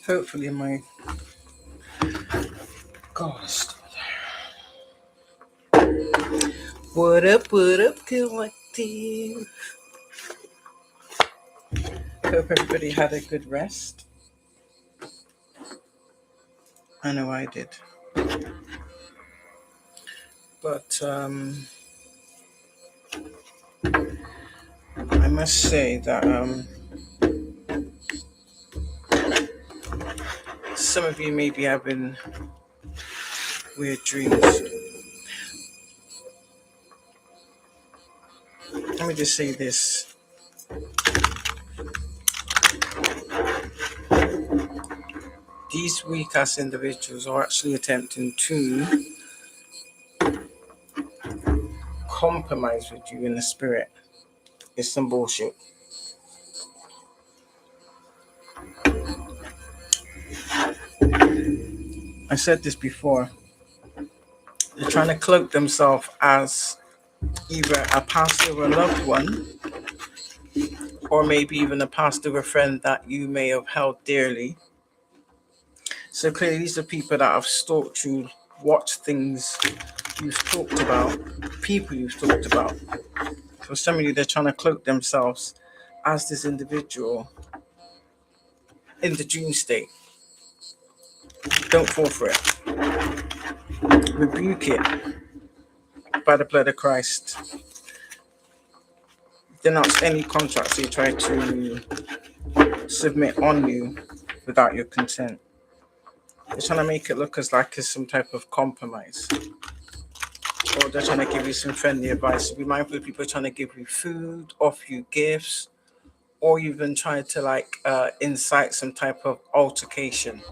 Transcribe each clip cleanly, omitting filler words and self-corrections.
Hopefully, my gosh. What up, collective? Hope everybody had a good rest. I know I did. But I must say that some of you may be having weird dreams. Let me just say this. These weak ass individuals are actually attempting to compromise with you in the spirit. It's some bullshit. I said this before. They're trying to cloak themselves as either a pastor or a loved one, or maybe even a pastor or a friend that you may have held dearly. So clearly these are people that have stalked you, watched things you've talked about, people you've talked about. For some of you, they're trying to cloak themselves as this individual in the dream state. Don't fall for it. Rebuke it by the blood of Christ. Denounce any contracts they try to submit on you without your consent. They're trying to make it look as like it's some type of compromise. Or they're trying to give you some friendly advice. So be mindful of people trying to give you food, offer you gifts, or even trying to incite some type of altercation.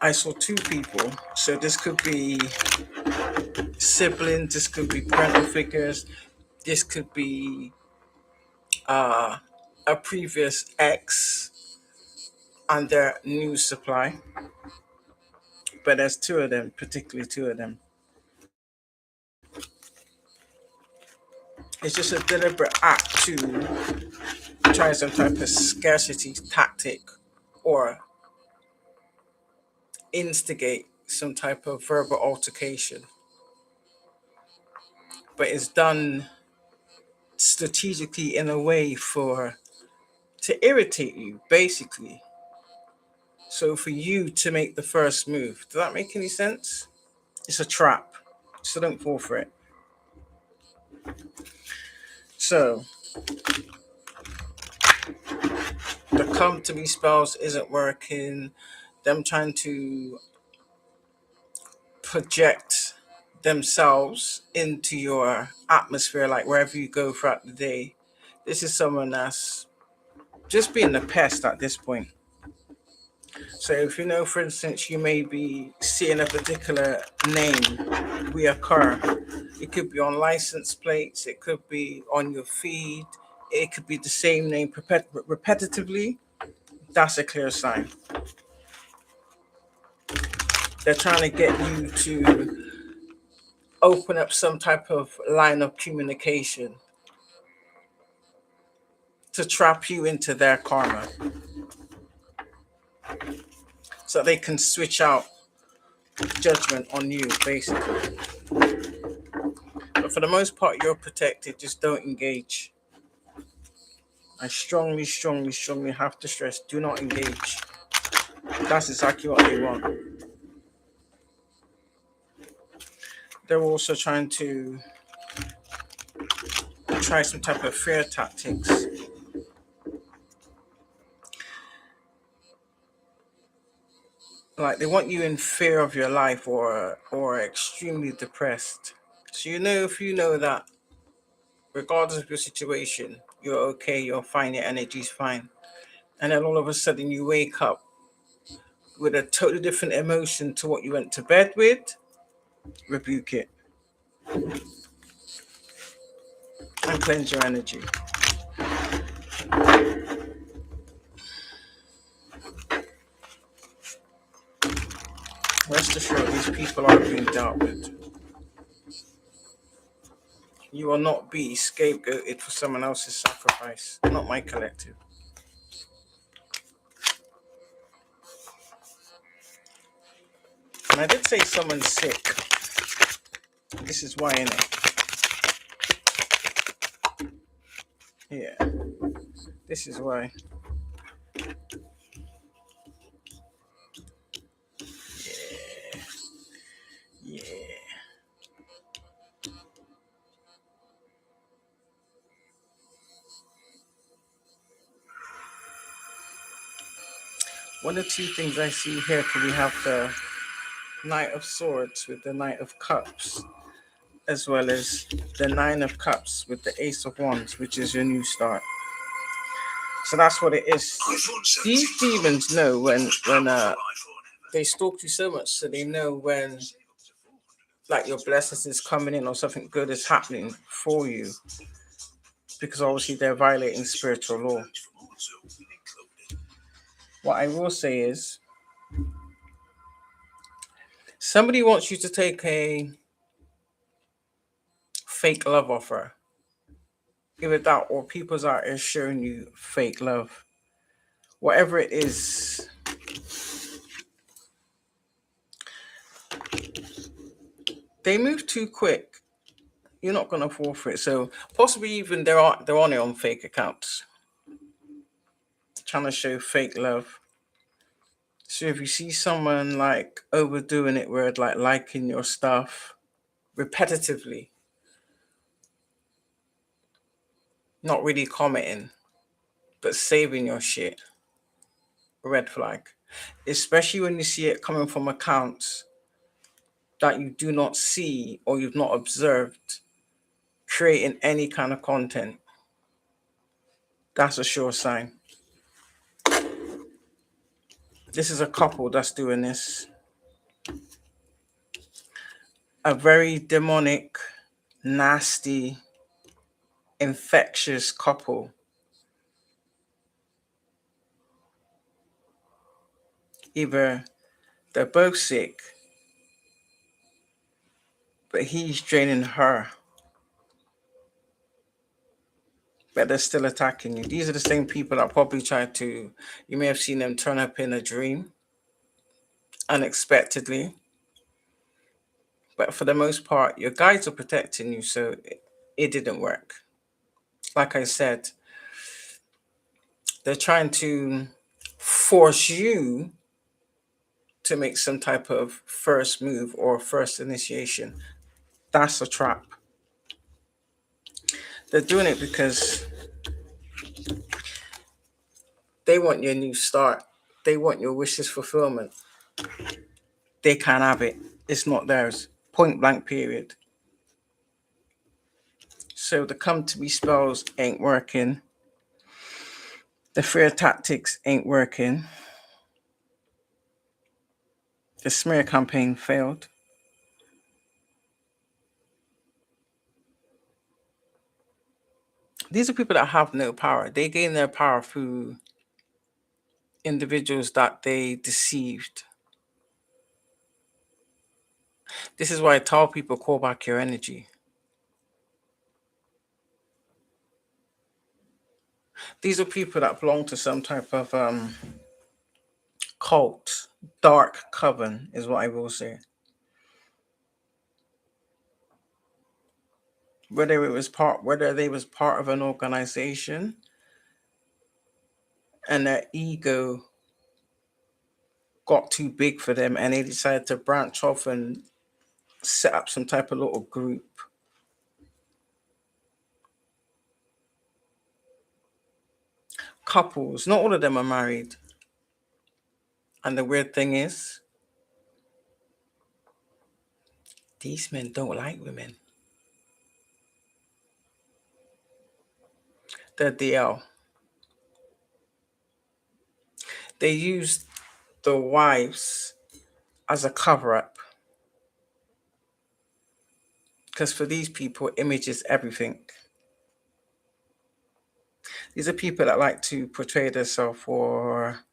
I saw two people. So this could be siblings, this could be parental figures, this could be a previous ex and their new supply. But there's two of them, particularly two of them. It's just a deliberate act to try some type of scarcity tactic or instigate some type of verbal altercation. But it's done strategically in a way to irritate you, basically. So for you to make the first move. Does that make any sense? It's a trap. So don't fall for it. So the come to me spells isn't working. Them trying to project themselves into your atmosphere, like wherever you go throughout the day. This is someone that's just being a pest at this point. So if you know, for instance, you may be seeing a particular name reoccur. It could be on license plates, it could be on your feed, it could be the same name repetitively. That's a clear sign. They're trying to get you to open up some type of line of communication to trap you into their karma so they can switch out judgment on you, basically. But for the most part, you're protected. Just don't engage. I strongly have to stress, do not engage. That's exactly what they want. They're also trying to try some type of fear tactics. Like they want you in fear of your life or extremely depressed. So if you know that regardless of your situation, you're okay, you're fine, your energy's fine. And then all of a sudden you wake up with a totally different emotion to what you went to bed with, rebuke it. And cleanse your energy. Rest assured, these people are being dealt with. You will not be scapegoated for someone else's sacrifice, not my collective. And I did say someone's sick. This is why, innit? Yeah, this is why. Yeah. One of two things I see here, can we have the Knight of Swords with the Knight of Cups, as well as the Nine of Cups with the Ace of Wands, which is your new start. So that's what it is. These demons know when they stalk you so much, so they know when like your blessings is coming in or something good is happening for you, because obviously they're violating spiritual law. What I will say is, somebody wants you to take a fake love offer. Either that or people's out there showing you fake love. Whatever it is, they move too quick. You're not gonna fall for it. So possibly even they're on their own fake accounts, trying to show fake love. So if you see someone like overdoing it, where like liking your stuff repetitively, not really commenting, but saving your shit, red flag. Especially when you see it coming from accounts that you do not see or you've not observed creating any kind of content. That's a sure sign. This is a couple that's doing this. A very demonic, nasty, infectious couple. Either they're both sick, but he's draining her, but they're still attacking you. These are the same people that probably tried to, you may have seen them turn up in a dream unexpectedly. But for the most part, your guides are protecting you, so it didn't work. Like I said, they're trying to force you to make some type of first move or first initiation. That's a trap. They're doing it because they want your new start. They want your wishes fulfillment. They can't have it. It's not theirs. Point blank, period. So the come to me spells ain't working. The fear tactics ain't working. The smear campaign failed. These are people that have no power. They gain their power through individuals that they deceived. This is why I tell people, call back your energy. These are people that belong to some type of cult, dark coven, is what I will say. Whether they was part of an organization and their ego got too big for them and they decided to branch off and set up some type of little group. Couples, not all of them are married. And the weird thing is, these men don't like women. They're DL. They use the wives as a cover up. Because for these people, image is everything. These are people that like to portray themselves or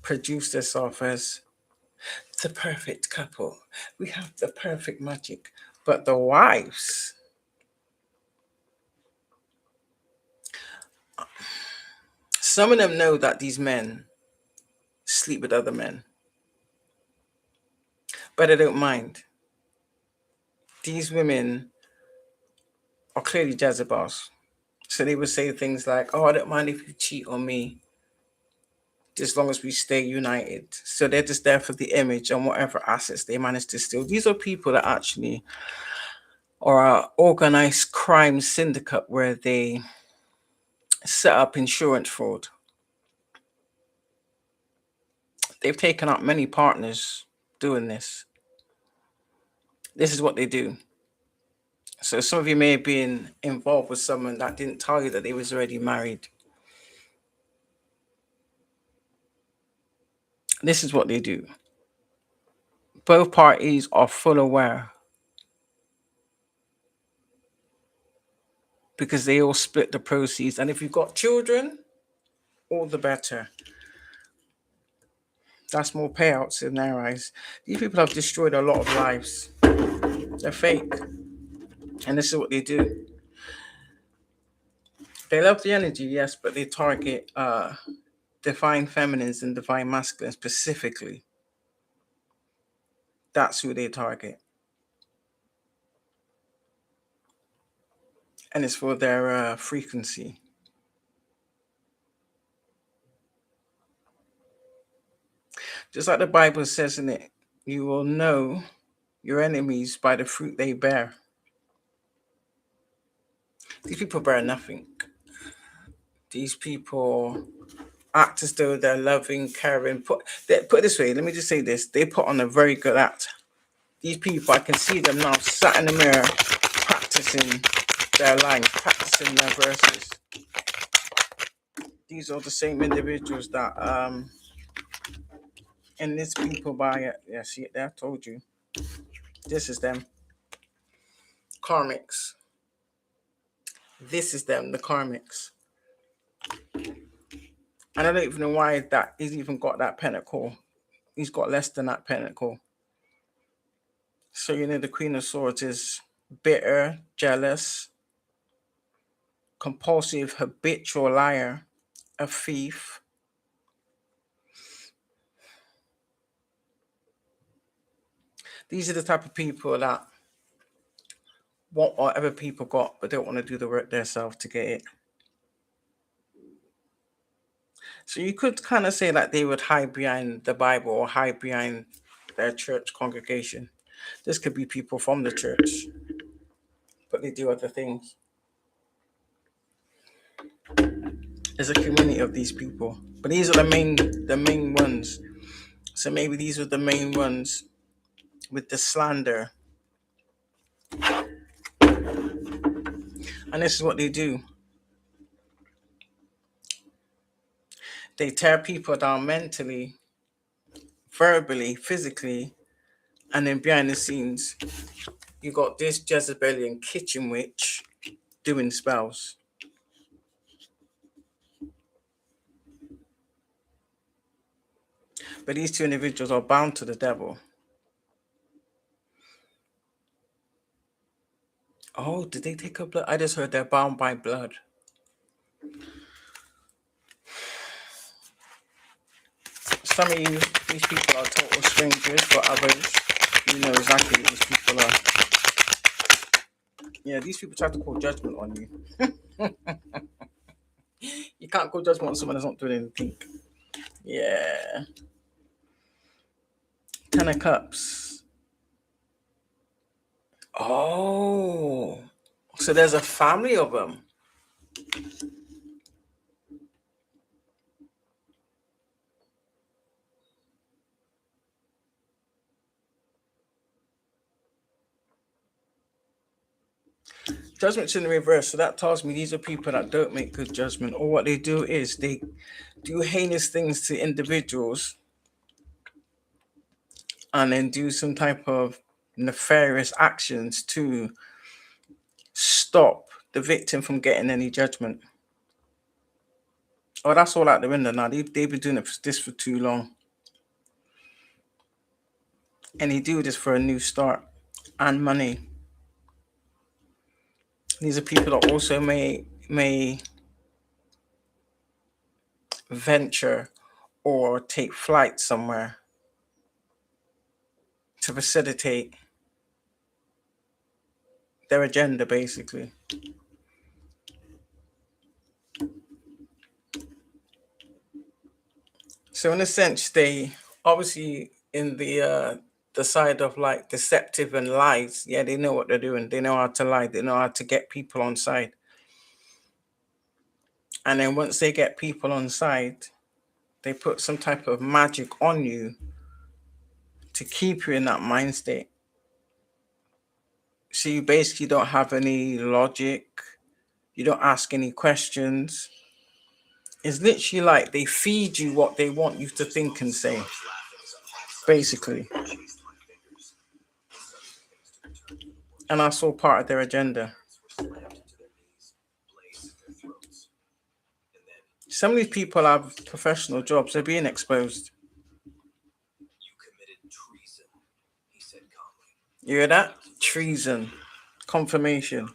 produce themselves as the perfect couple. We have the perfect magic. But the wives, Some of them know that these men sleep with other men, but they don't mind. These women are clearly Jezebels. So they would say things like, oh, I don't mind if you cheat on me, as long as we stay united. So they're just there for the image and whatever assets they manage to steal. These are people that actually are an organized crime syndicate where they set up insurance fraud. They've taken out many partners doing this. This is what they do. So some of you may have been involved with someone that didn't tell you that they was already married. This is what they do. Both parties are full aware because they all split the proceeds. And if you've got children, all the better. That's more payouts in their eyes. These people have destroyed a lot of lives. They're fake. And this is what they do. They love the energy, yes, but they target divine feminines and divine masculines specifically. That's who they target. And it's for their frequency. Just like the Bible says in it, you will know your enemies by the fruit they bear. These people bear nothing. These people act as though they're loving, caring. Put it this way, let me just say this. They put on a very good act. These people, I can see them now sat in the mirror practicing their lines, practicing their verses. These are the same individuals that and these people buy it. Yeah, see it there, I told you. This is them. Karmics. This is them, the karmics. And I don't even know why that he's even got that pentacle. He's got less than that pentacle. So, the Queen of Swords is bitter, jealous, compulsive, habitual liar, a thief. These are the type of people that want whatever people got, but don't want to do the work themselves to get it. So you could kind of say that they would hide behind the Bible or hide behind their church congregation. This could be people from the church, but they do other things. There's a community of these people, but these are the main ones. So maybe these are the main ones with the slander. And this is what they do. They tear people down mentally, verbally, physically, and then behind the scenes, you got this Jezebelian kitchen witch doing spells. But these two individuals are bound to the devil. Oh, did they take up blood? I just heard they're bound by blood. Some of you, these people are total strangers, but others, you know exactly who these people are. Yeah, these people try to call judgment on you. You can't call judgment on someone that's not doing anything. Yeah. 10 of Cups. Oh, so there's a family of them. Judgment's in the reverse, so that tells me these are people that don't make good judgment, or what they do is they do heinous things to individuals and then do some type of nefarious actions to stop the victim from getting any judgment. Oh, that's all out the window now. They've been doing this for too long. And they do this for a new start and money. These are people that also may venture or take flight somewhere to facilitate their agenda, basically. So in a sense, they obviously in the side of like deceptive and lies, yeah, they know what they're doing. They know how to lie. They know how to get people on side. And then once they get people on side, they put some type of magic on you to keep you in that mind state. So you basically don't have any logic. You don't ask any questions. It's literally like they feed you what they want you to think and say, basically. And that's all part of their agenda. Some of these people have professional jobs. They're being exposed. You hear that? Treason. Confirmation.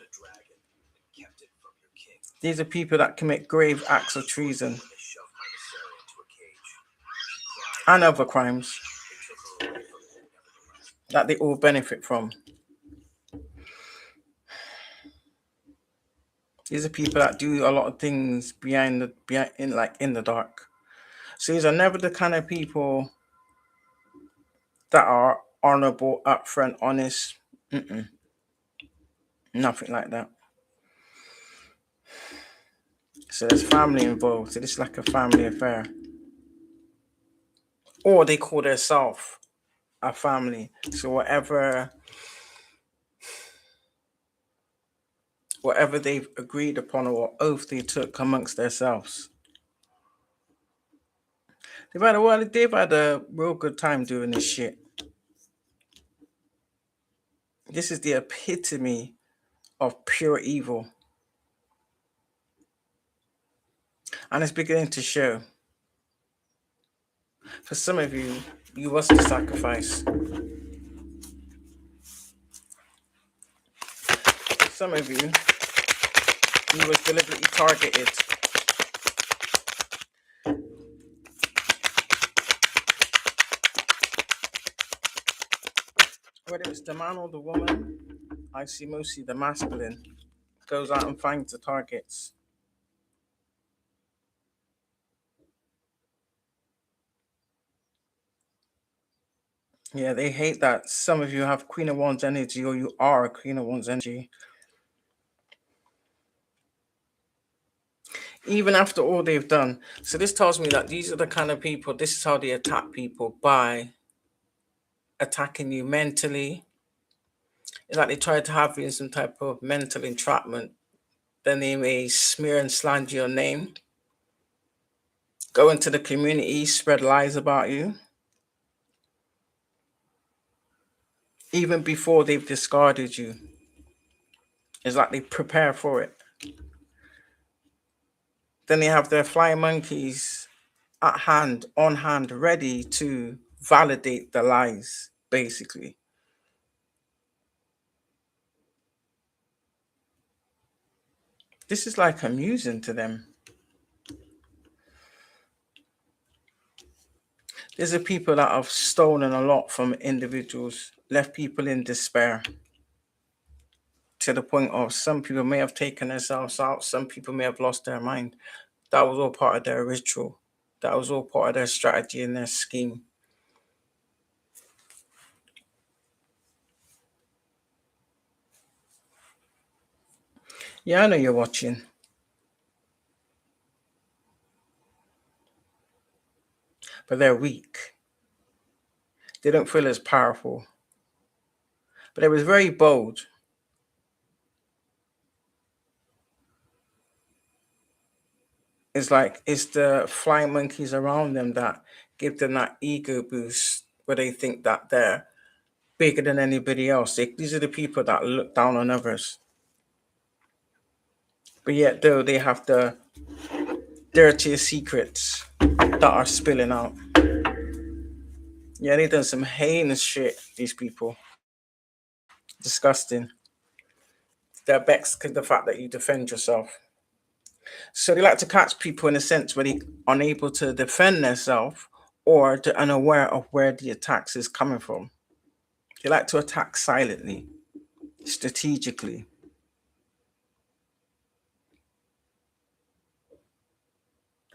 These are people that commit grave acts of treason and other crimes that they all benefit from. These are people that do a lot of things behind in the dark. So these are never the kind of people that are honorable, upfront, honest. Nothing like that. So there's family involved. So this is like a family affair. Or they call themselves a family. So whatever they've agreed upon or oath they took amongst themselves. They've had a real good time doing this shit. This is the epitome of pure evil. And it's beginning to show. For some of you, you was the sacrifice. For some of you was deliberately targeted. Whether it's the man or the woman, I see mostly the masculine goes out and finds the targets. Yeah, they hate that some of you have Queen of Wands energy or you are a Queen of Wands energy. Even after all they've done. So this tells me that these are the kind of people, this is how they attack people, by attacking you mentally. It's like they try to have you in some type of mental entrapment. Then they may smear and slander your name, go into the community, spread lies about you, even before they've discarded you. It's like they prepare for it. Then they have their flying monkeys at hand, on hand, ready to validate the lies, basically. This is like amusing to them. These are people that have stolen a lot from individuals, left people in despair, to the point of some people may have taken themselves out, some people may have lost their mind. That was all part of their ritual. That was all part of their strategy and their scheme. Yeah, I know you're watching. But they're weak. They don't feel as powerful. But it was very bold. It's like it's the flying monkeys around them that give them that ego boost where they think that they're bigger than anybody else. These are the people that look down on others. But yet, though, they have the dirtiest secrets that are spilling out. Yeah, they done some heinous shit, these people. Disgusting. They're vexed because the fact that you defend yourself. So they like to catch people in a sense where they unable to defend themselves or they're unaware of where the attacks is coming from. They like to attack silently, strategically,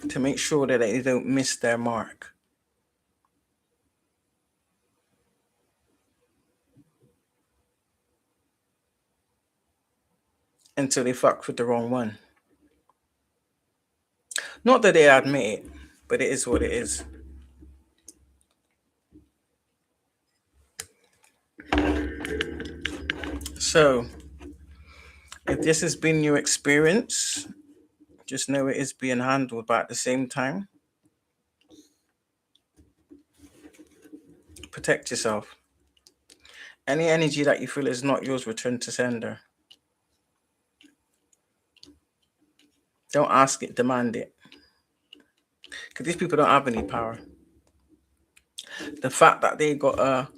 to make sure that they don't miss their mark until they fuck with the wrong one. Not that they admit it, but it is what it is. So, if this has been your experience, just know it is being handled, but at the same time, protect yourself. Any energy that you feel is not yours, return to sender. Don't ask it, demand it. Because these people don't have any power. The fact that they got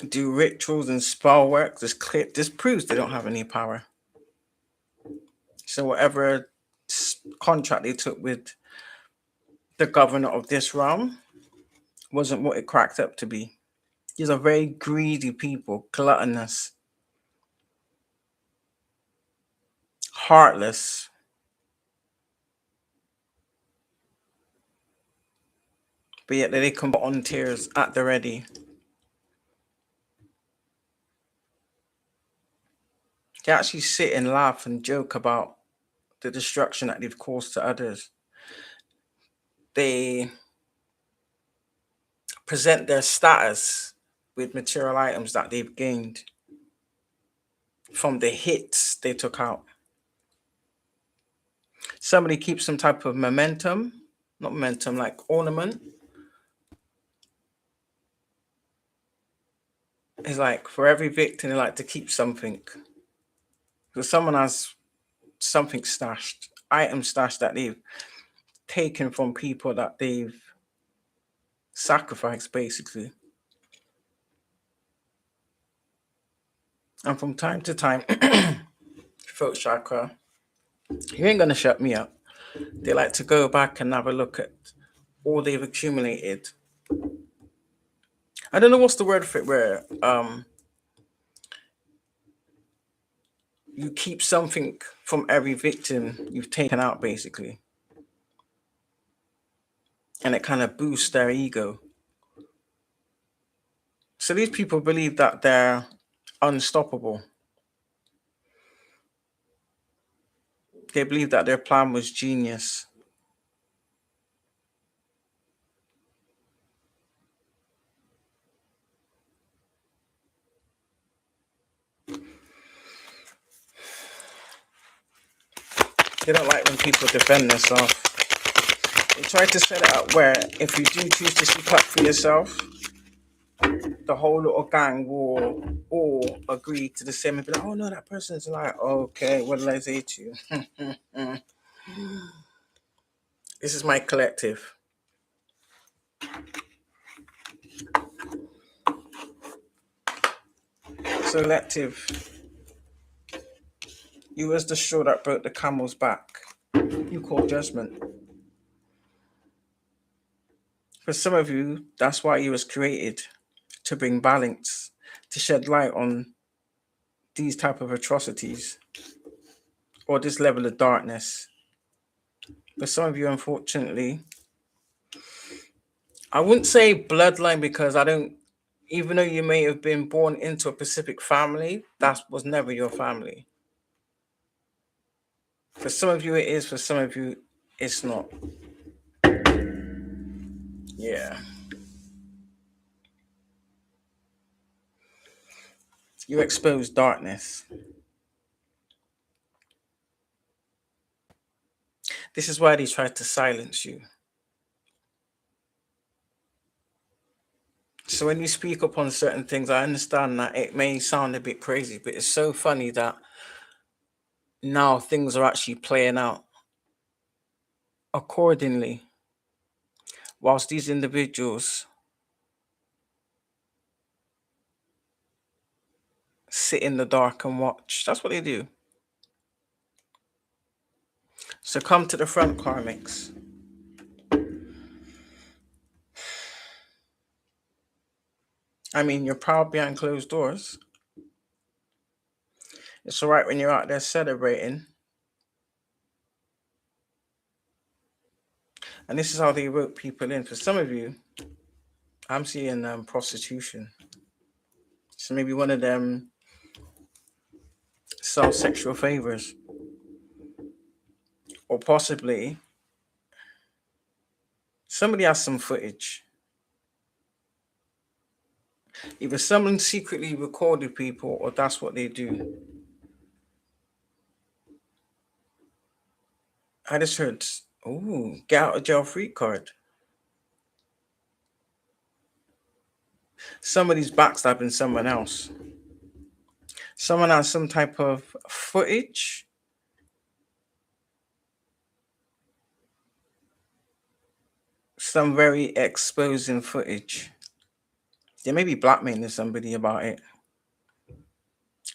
do rituals and spell work this proves they don't have any power. So whatever contract they took with the governor of this realm wasn't what it cracked up to be. These are very greedy people, gluttonous, heartless. But yet they come on tears at the ready. They actually sit and laugh and joke about the destruction that they've caused to others. They present their status with material items that they've gained from the hits they took out. Somebody keeps some type of momentum, not momentum, like ornament. It's like for every victim, they like to keep something. So someone has something stashed, item stashed that they've taken from people that they've sacrificed, basically. And from time to time, throat chakra, you ain't gonna shut me up. They like to go back and have a look at all they've accumulated. I don't know what's the word for it, where you keep something from every victim you've taken out, basically. And it kind of boosts their ego. So these people believe that they're unstoppable. They believe that their plan was genius. They don't like when people defend themselves. They try to set it up where if you do choose to speak up for yourself, the whole little gang will all agree to the same and be like, oh no, that person's like, okay, what did I say to you? This is my collective. Selective. You was the straw that broke the camel's back. You call judgment. For some of you, that's why you was created, to bring balance, to shed light on these type of atrocities or this level of darkness. But some of you, unfortunately, I wouldn't say bloodline because I don't, even though you may have been born into a specific family, that was never your family. For some of you, it is. For some of you, it's not. Yeah. You expose darkness. This is why they try to silence you. So when you speak up on certain things, I understand that it may sound a bit crazy, but it's so funny that now things are actually playing out accordingly. Whilst these individuals sit in the dark and watch. That's what they do. So come to the front, karmics. I mean, you're proud behind closed doors. It's all right when you're out there celebrating. And this is how they rope people in. For some of you, I'm seeing prostitution. So maybe one of them sell sexual favors. Or possibly somebody has some footage. Either someone secretly recorded people or that's what they do. I just heard, ooh, get out of jail free card. Somebody's backstabbing someone else. Someone has some type of footage. Some very exposing footage. They may be blackmailing somebody about it.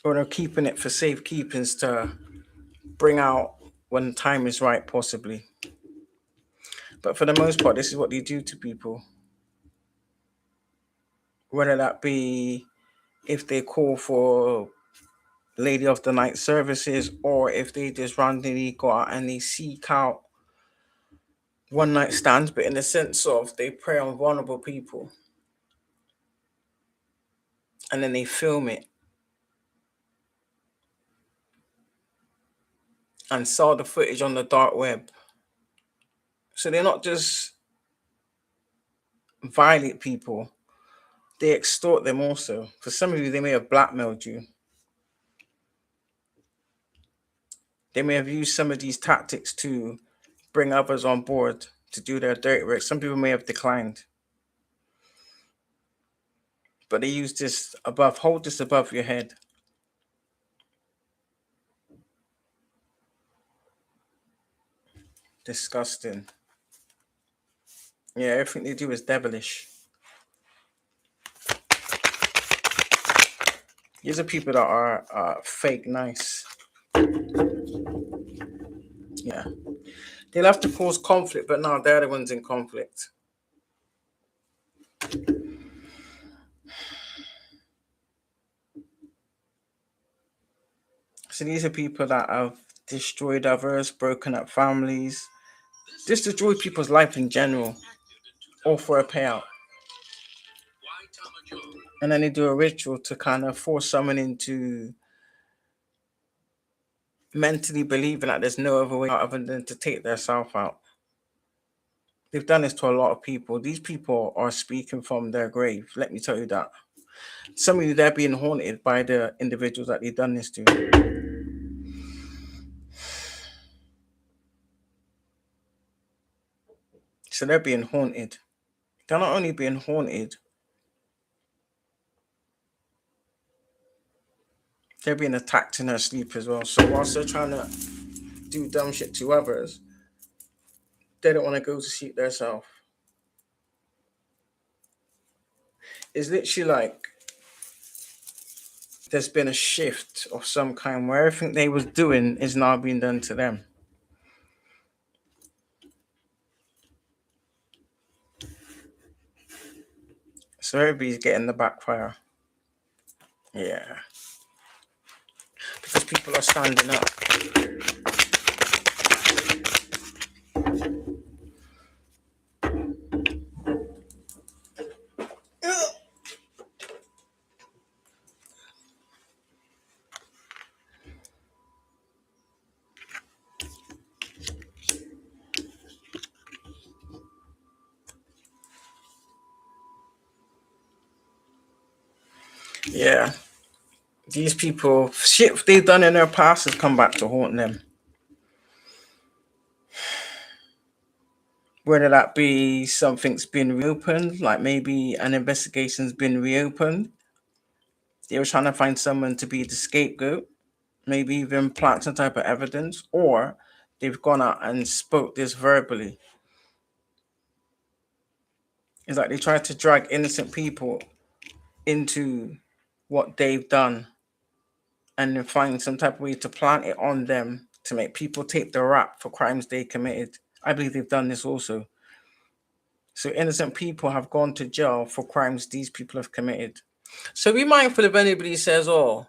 Or they're keeping it for safekeepings to bring out when the time is right, possibly. But for the most part, this is what they do to people. Whether that be if they call for lady of the night services or if they just randomly go out and they seek out one night stands, but in the sense of they prey on vulnerable people and then they film it and sell the footage on the dark web. So they're not just violate people, they extort them also. For some of you, they may have blackmailed you. They may have used some of these tactics to bring others on board to do their dirty work. Some people may have declined. But they use this above, hold this above your head. Disgusting. Yeah, everything they do is devilish. These are people that are fake nice. Yeah. They'll have to cause conflict, but now they're the ones in conflict. So these are people that have destroyed others, broken up families, just destroyed people's life in general, all for a payout. And then they do a ritual to kind of force someone into mentally believing that there's no other way out other than to take their self out. They've done this to a lot of people. These people are speaking from their grave. Let me tell you that. Some of you, they're being haunted by the individuals that they've done this to. So they're being haunted. They're not only being haunted, they're being attacked in their sleep as well. So whilst they're trying to do dumb shit to others, they don't want to go to sleep themselves. It's literally like there's been a shift of some kind where everything they was doing is now being done to them. So everybody's getting the backfire. Yeah. Because people are standing up. Yeah. These people, shit they've done in their past has come back to haunt them. Whether that be something's been reopened, like maybe an investigation's been reopened. They were trying to find someone to be the scapegoat, maybe even plant some type of evidence, or they've gone out and spoke this verbally. It's like they tried to drag innocent people into what they've done and then find some type of way to plant it on them to make people take the rap for crimes they committed. I believe they've done this also. So innocent people have gone to jail for crimes these people have committed. So be mindful if anybody says, "Oh,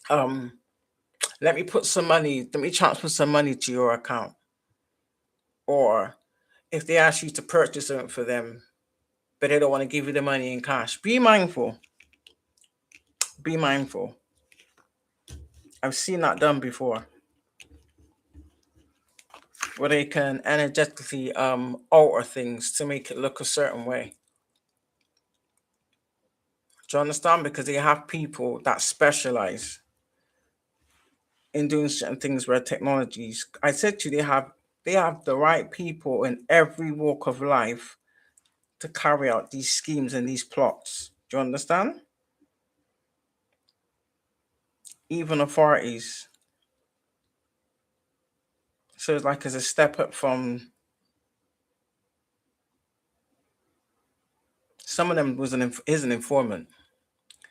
um, let me put some money, let me transfer some money to your account," or if they ask you to purchase something for them, but they don't want to give you the money in cash. Be mindful. Be mindful. I've seen that done before, where they can energetically alter things to make it look a certain way. Do you understand? Because they have people that specialize in doing certain things where technologies. I said to you, they have the right people in every walk of life to carry out these schemes and these plots. Do you understand? Even authorities. So it's like as a step up from some of them is an informant.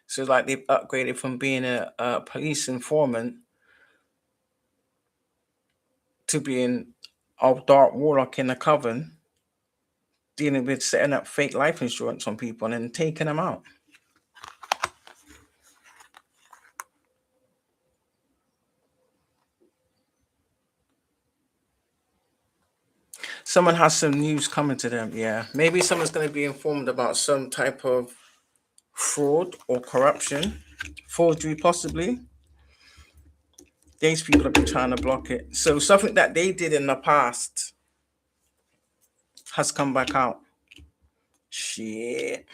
So it's like they've upgraded from being a police informant to being a dark warlock in a coven, dealing with setting up fake life insurance on people and then taking them out. Someone has some news coming to them. Yeah, maybe someone's going to be informed about some type of fraud or corruption, forgery possibly. These people have been trying to block it. So something that they did in the past has come back out. Shit.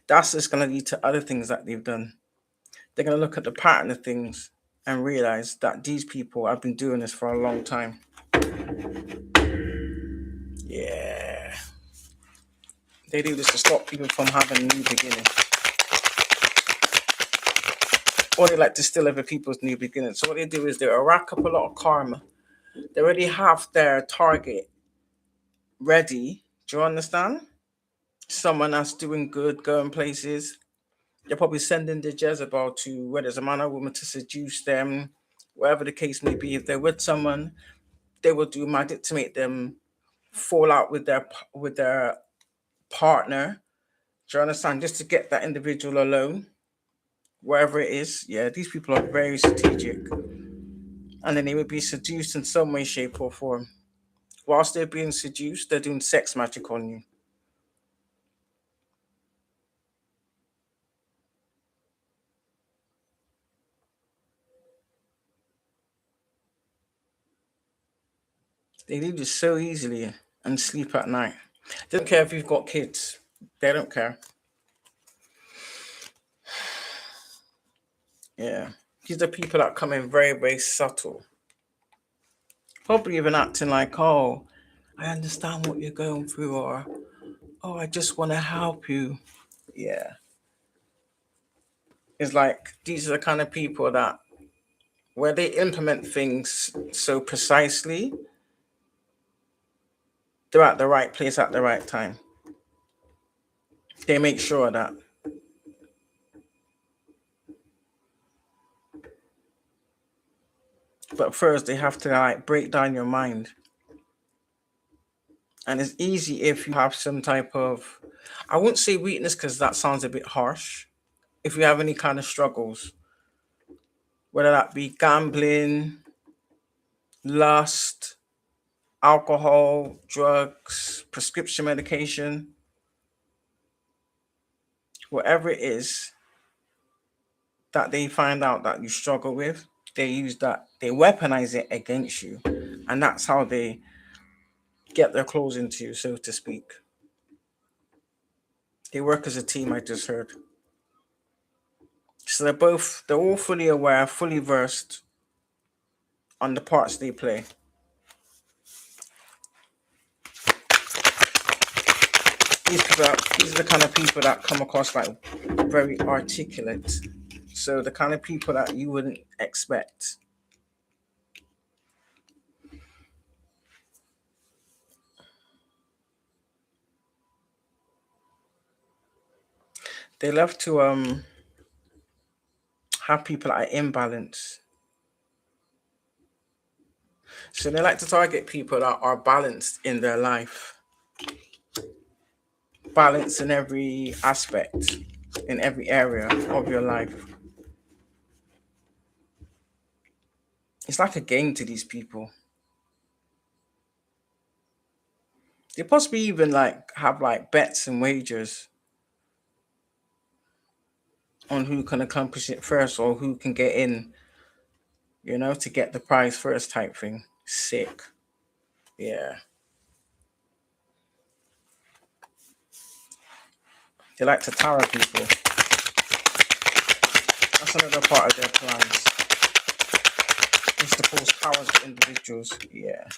That's just going to lead to other things that they've done. They're going to look at the pattern of things and realize that these people have been doing this for a long time. Yeah. They do this to stop people from having a new beginning. Or they like to steal other people's new beginnings. So what they do is they rack up a lot of karma. They already have their target ready. Do you understand? Someone that's doing good, going places. They're probably sending the Jezebel to whether it's a man or woman to seduce them, whatever the case may be. If they're with someone, they will do magic to make them fall out with their partner. Do you understand? Just to get that individual alone, wherever it is. Yeah, these people are very strategic. And then they would be seduced in some way, shape, or form. Whilst they're being seduced, they're doing sex magic on you. They do this so easily and sleep at night. They don't care if you've got kids. They don't care. Yeah. These are people that come in very, very subtle. Probably even acting like, oh, I understand what you're going through, or oh, I just want to help you. Yeah. It's like these are the kind of people that where they implement things so precisely, they're at the right place at the right time. They make sure that. But first, they have to like break down your mind. And it's easy if you have some type of, I wouldn't say weakness because that sounds a bit harsh. If you have any kind of struggles, whether that be gambling, lust, alcohol, drugs, prescription medication, whatever it is that they find out that you struggle with, they use that, they weaponize it against you. And that's how they get their claws into you, so to speak. They work as a team, I just heard. So they're all fully aware, fully versed on the parts they play. These are the kind of people that come across like very articulate. So the kind of people that you wouldn't expect. They love to have people that are imbalanced. So they like to target people that are balanced in their life, balance in every aspect, in every area of your life. It's like a game to these people. They possibly even like have like bets and wagers on who can accomplish it first or who can get in, to get the prize first type thing. Sick. Yeah. They like to tara people. That's another part of their plans. Is to cause powers to individuals. Yeah.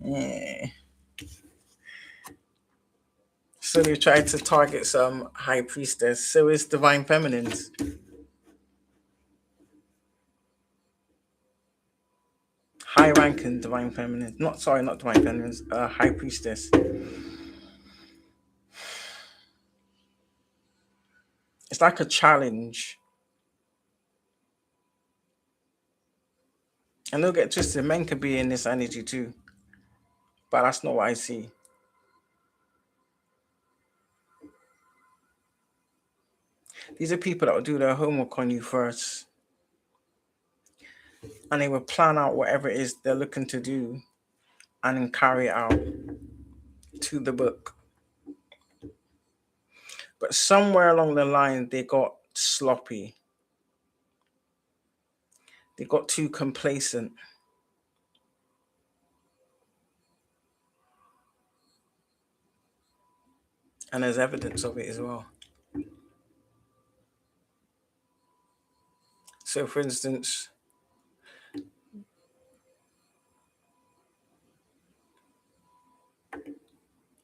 Yeah. So they try to target some high priestess. So it's divine feminines. High ranking divine feminines. Not divine feminines. High priestess. It's like a challenge. And they'll get twisted. Men could be in this energy too. But that's not what I see. These are people that will do their homework on you first. And they will plan out whatever it is they're looking to do and then carry it out to the book. But somewhere along the line, they got sloppy. They got too complacent. And there's evidence of it as well. So, for instance,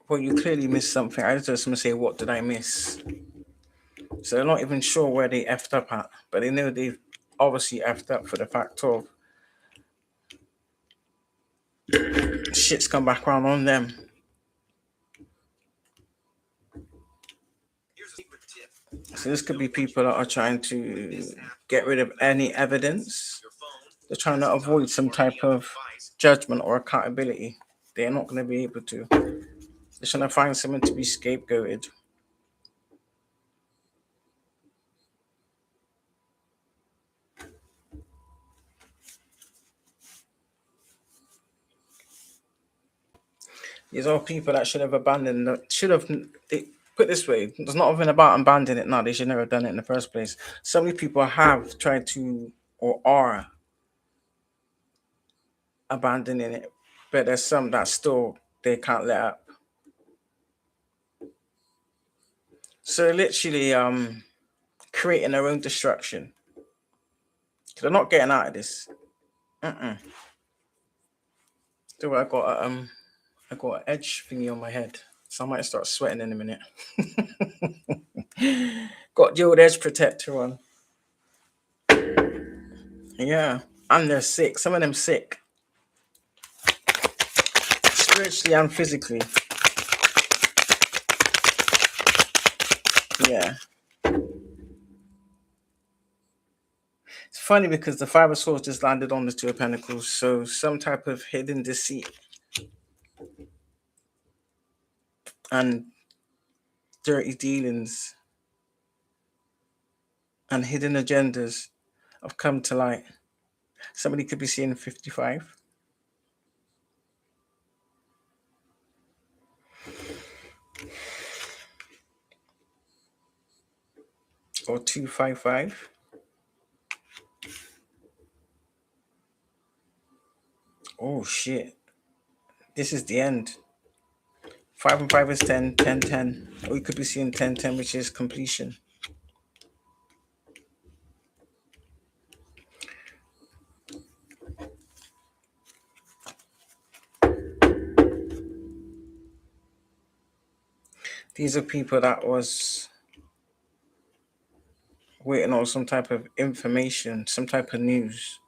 well, you clearly missed something. I just want to say, what did I miss? So they're not even sure where they effed up at, but they know they've obviously effed up for the fact of shit's come back around on them. So this could be people that are trying to get rid of any evidence. They're trying to avoid some type of judgment or accountability. They're not going to be able to. They're trying to find someone to be scapegoated. These are people that should have abandoned. Put this way, it's not even about abandoning it now. They should never have done it in the first place. So many people have tried to or are abandoning it, but there's some that still they can't let up. So literally, creating their own destruction. They're not getting out of this. So I got an edge thingy on my head, so I might start sweating in a minute. Got the old edge protector on. Yeah, and they're sick. Some of them sick, spiritually and physically. Yeah. It's funny because the Five of Swords just landed on the Two of Pentacles, so some type of hidden deceit and dirty dealings and hidden agendas have come to light. Somebody could be seeing 55. Or 255. Oh shit. This is the end. 5 and 5 is 10, 10, 10. Or we could be seeing 10, 10, which is completion. These are people that was waiting on some type of information, some type of news,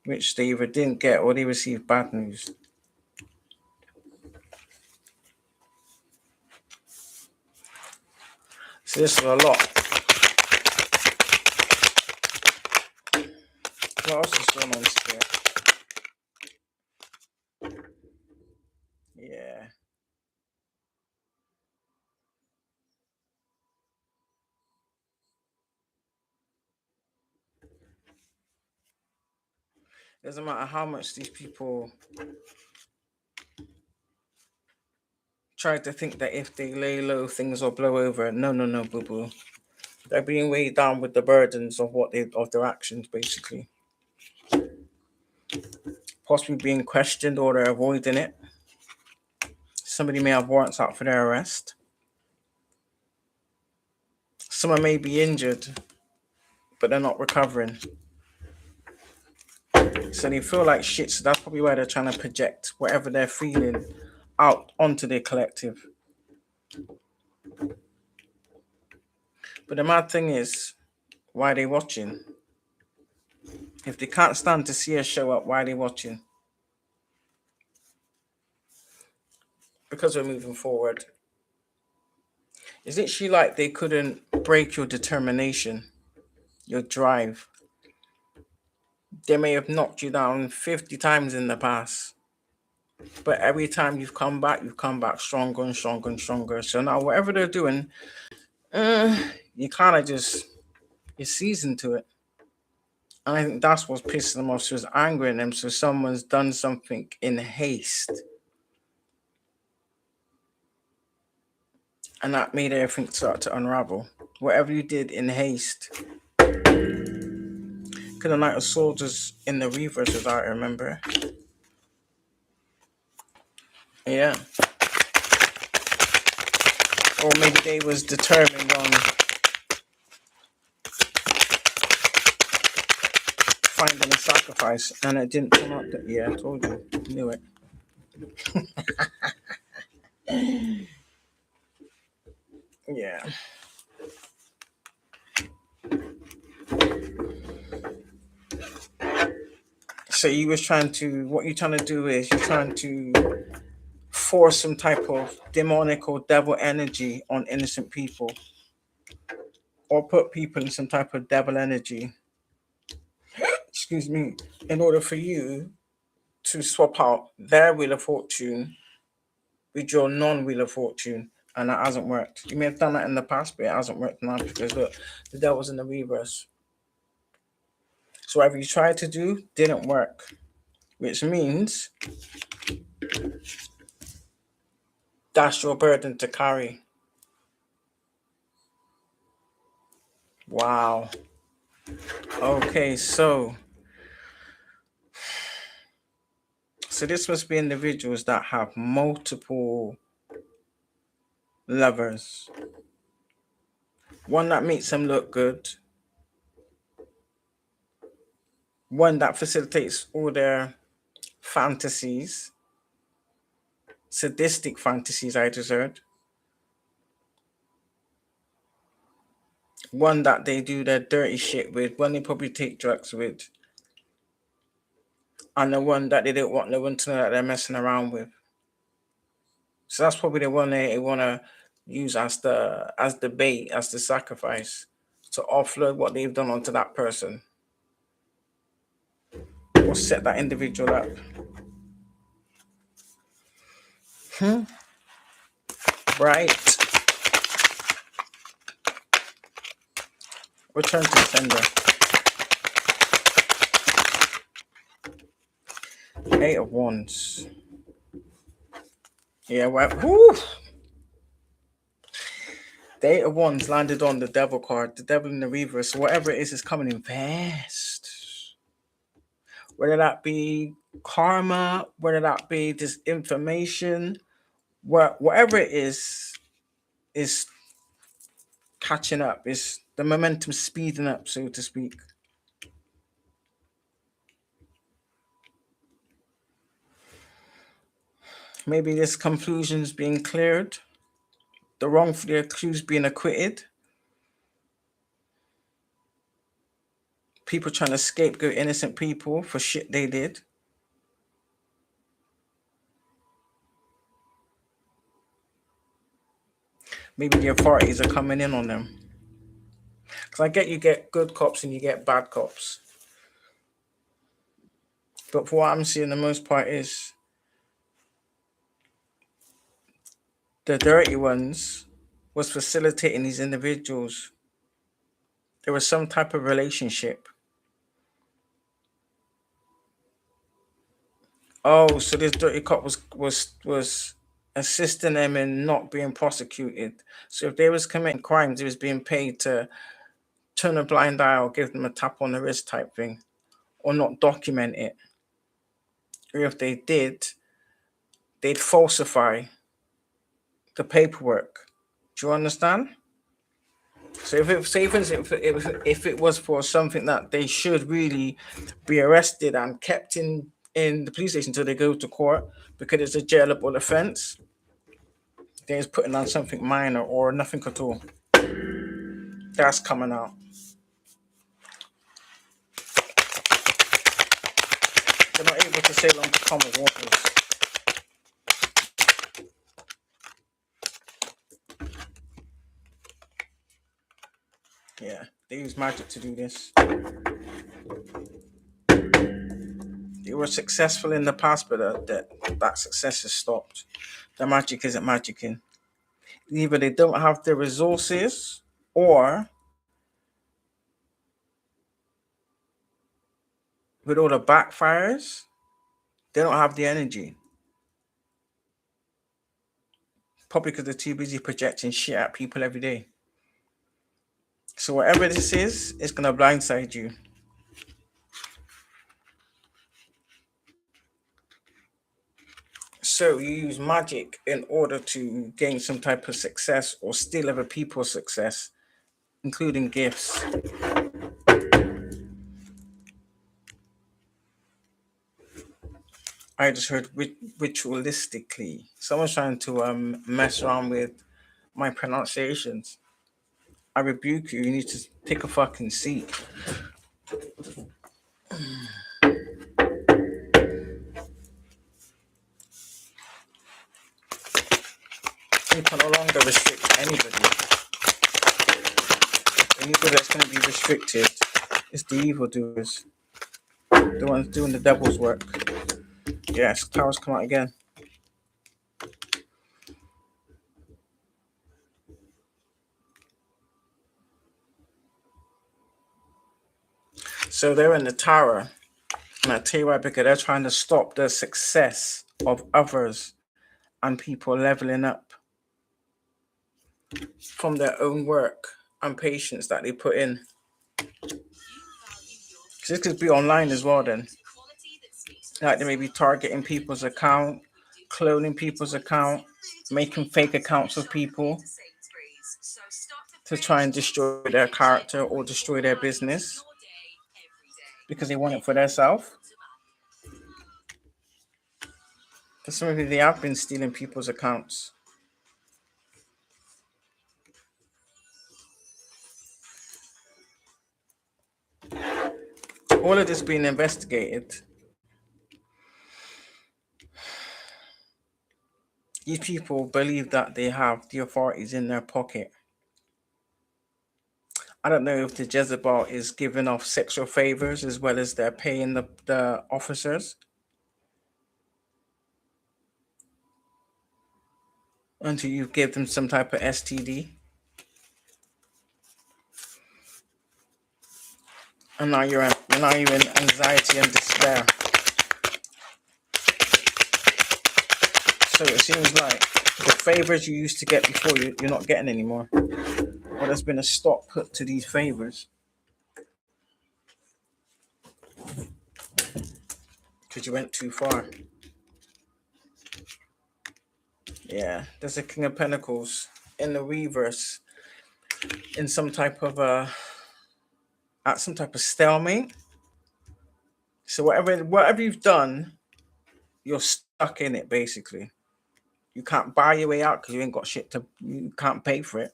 which they either didn't get or they received bad news. So this is a lot. What else is going on, Spirit? Yeah. Doesn't matter how much these people try to think that if they lay low, things will blow over. No, boo boo. They're being weighed down with the burdens of their actions, basically. Possibly being questioned or they're avoiding it. Somebody may have warrants out for their arrest. Someone may be injured, but they're not recovering. So they feel like shit. So that's probably why they're trying to project whatever they're feeling out onto their collective. But the mad thing is, why are they watching? If they can't stand to see us show up, why are they watching? Because we're moving forward. Is it she like they couldn't break your determination, your drive? They may have knocked you down 50 times in the past. But every time you've come back stronger and stronger and stronger. So now whatever they're doing, you kind of just, you're seasoned to it. And I think that's what's pissing them off. So it's angering them. So someone's done something in haste. And that made everything start to unravel. Whatever you did in haste. Could have Knight of Swords is in the reverse, as I remember. Yeah. Or maybe they was determined on finding a sacrifice, and it didn't turn out that. Yeah, I told you, knew it. Yeah. So you was trying to. What you're trying to do is you're trying to force some type of demonic or devil energy on innocent people, or put people in some type of devil energy. Excuse me. In order for you to swap out their wheel of fortune with your non-wheel of fortune, and that hasn't worked. You may have done that in the past, but it hasn't worked now because look, the devil's in the reverse. So whatever you tried to do didn't work, which means that's your burden to carry. Wow. Okay, so this must be individuals that have multiple lovers. One that makes them look good. One that facilitates all their fantasies. Sadistic fantasies, I deserved. One that they do their dirty shit with. One they probably take drugs with. And the one that they don't want no one to know that they're messing around with. So that's probably the one they want to use as the bait, as the sacrifice, to offload what they've done onto that person. Or set that individual up. Right. Return to sender. 8 of Wands. Yeah, well, whew. The 8 of Wands landed on the Devil card, the Devil in the reverse. So whatever it is coming in fast. Whether that be karma, whether that be this information, whatever it is catching up. Is the momentum speeding up, so to speak. Maybe this conclusion's being cleared. The wrongfully accused being acquitted. People trying to scapegoat innocent people for shit they did. Maybe the authorities are coming in on them. Because I get you get good cops and you get bad cops. But for what I'm seeing, the most part is the dirty ones was facilitating these individuals. There was some type of relationship. Oh, so this dirty cop was assisting them in not being prosecuted. So if they was committing crimes, he was being paid to turn a blind eye or give them a tap on the wrist type thing, or not document it. Or if they did, they'd falsify the paperwork. Do you understand? So if it, say for instance, if it was for something that they should really be arrested and kept in the police station until they go to court because it's a jailable offence, they're just putting on something minor or nothing at all. That's coming out. They're not able to sail on common waters. Yeah, they use magic to do this. They were successful in the past, but that success has stopped. The magic isn't magicking. Either they don't have the resources, or with all the backfires, they don't have the energy. Probably because they're too busy projecting shit at people every day. So whatever this is, it's gonna blindside you. So you use magic in order to gain some type of success or steal other people's success, including gifts. I just heard ritualistically. Someone's trying to mess around with my pronunciations. I rebuke you. You need to take a fucking seat. You can no longer restrict anybody. Anybody that's going to be restricted is the evildoers, the ones doing the devil's work. Yes, towers come out again. So they're in the tower, and I tell you why, because they're trying to stop the success of others and people leveling up from their own work and patience that they put in. Because this could be online as well then. Like they may be targeting people's account, cloning people's account, making fake accounts of people to try and destroy their character or destroy their business because they want it for themselves. For some reason, they have been stealing people's accounts. All of this being investigated. These people believe that they have the authorities in their pocket. I don't know if the Jezebel is giving off sexual favors as well as they're paying the officers until you give them some type of STD. And now you're in anxiety and despair. So it seems like the favors you used to get before you're not getting anymore. Or there's been a stop put to these favors. Because you went too far. Yeah, there's a King of Pentacles in the reverse, in some type of at some type of stalemate. So whatever you've done, you're stuck in it basically. You can't buy your way out because you ain't got shit you can't pay for it.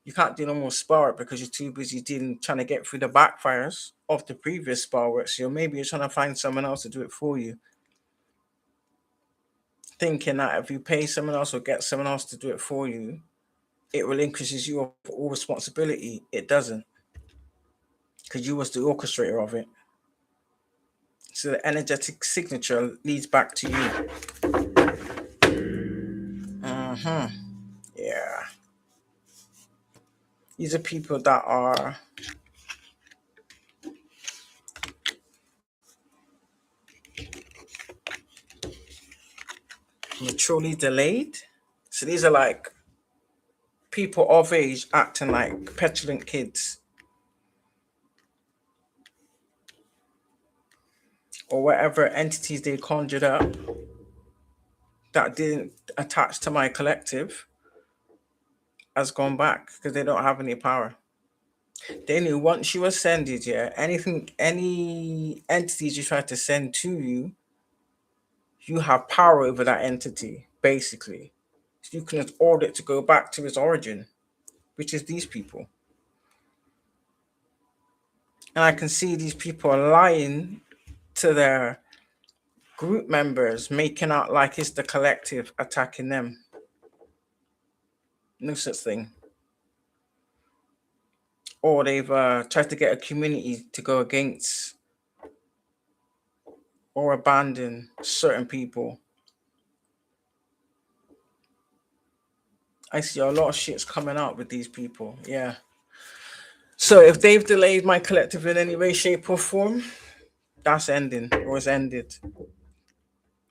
You can't do no more spar work because you're too busy trying to get through the backfires of the previous spar work. So maybe you're trying to find someone else to do it for you, thinking that if you pay someone else or get someone else to do it for you, it relinquishes you of all responsibility. It doesn't, because you was the orchestrator of it. So the energetic signature leads back to you. Yeah. These are people that are maturely delayed. So these are like people of age acting like petulant kids, or whatever entities they conjured up that didn't attach to my collective has gone back because they don't have any power. They knew once you ascended, yeah, any entities you try to send to you, you have power over that entity, basically. So you can order it to go back to its origin, which is these people. And I can see these people are lying to their group members, making out like it's the collective attacking them. No such thing. Or they've tried to get a community to go against or abandon certain people. I see a lot of shit's coming out with these people. Yeah. So if they've delayed my collective in any way, shape, or form, that's ending or it's ended.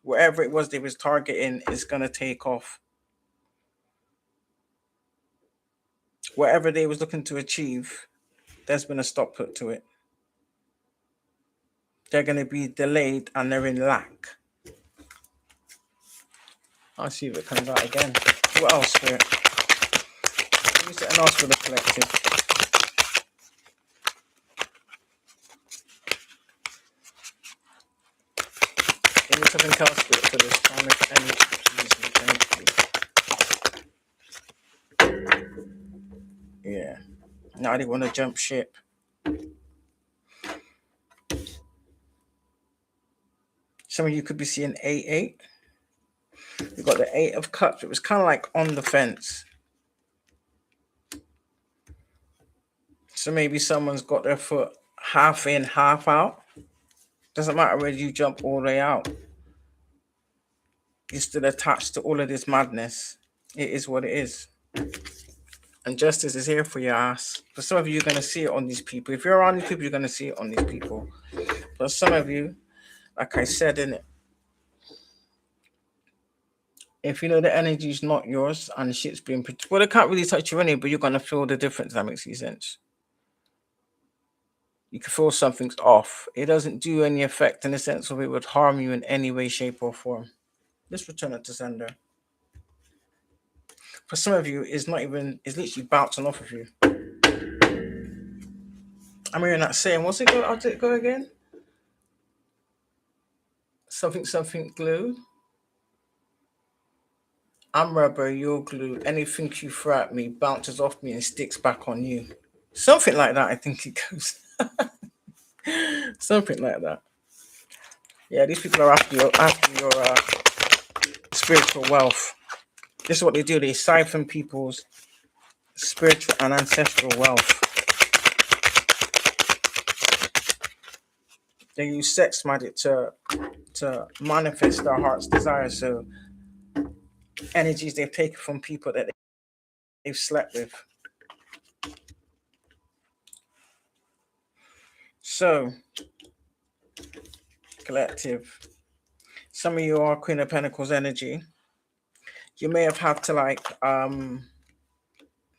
Whatever it was they was targeting is gonna take off. Whatever they was looking to achieve, there's been a stop put to it. They're gonna be delayed and they're in lack. I'll see if it comes out again. What else, Spirit? Give me something else for the collective. Give me something else, Spirit, for this karmic energy. Thank you. Yeah. Now they want to jump ship. Some of you could be seeing A8. You've got the 8 of Cups. It was kind of like on the fence. So maybe someone's got their foot half in, half out. Doesn't matter whether you jump all the way out. You're still attached to all of this madness. It is what it is. And justice is here for your ass. For some of you, you're going to see it on these people. If you're around these people, you're going to see it on these people. For some of you, like I said in it, if you know the energy is not yours and shit's being well, they can't really touch you anyway, but you're going to feel the difference. That makes any sense. You can feel something's off. It doesn't do any effect in the sense of it would harm you in any way, shape, or form. Let's return it to sender. For some of you, it's not even, it's literally bouncing off of you. I'm hearing that saying, what's it go? How did it go again? Something glue. I'm rubber, you're glue. Anything you throw at me bounces off me and sticks back on you. Something like that, I think it goes. Something like that. Yeah, these people are after your spiritual wealth. This is what they do. They siphon people's spiritual and ancestral wealth. They use sex magic to manifest their heart's desire. So energies they've taken from people that they've slept with. So, collective. Some of you are Queen of Pentacles energy. You may have had to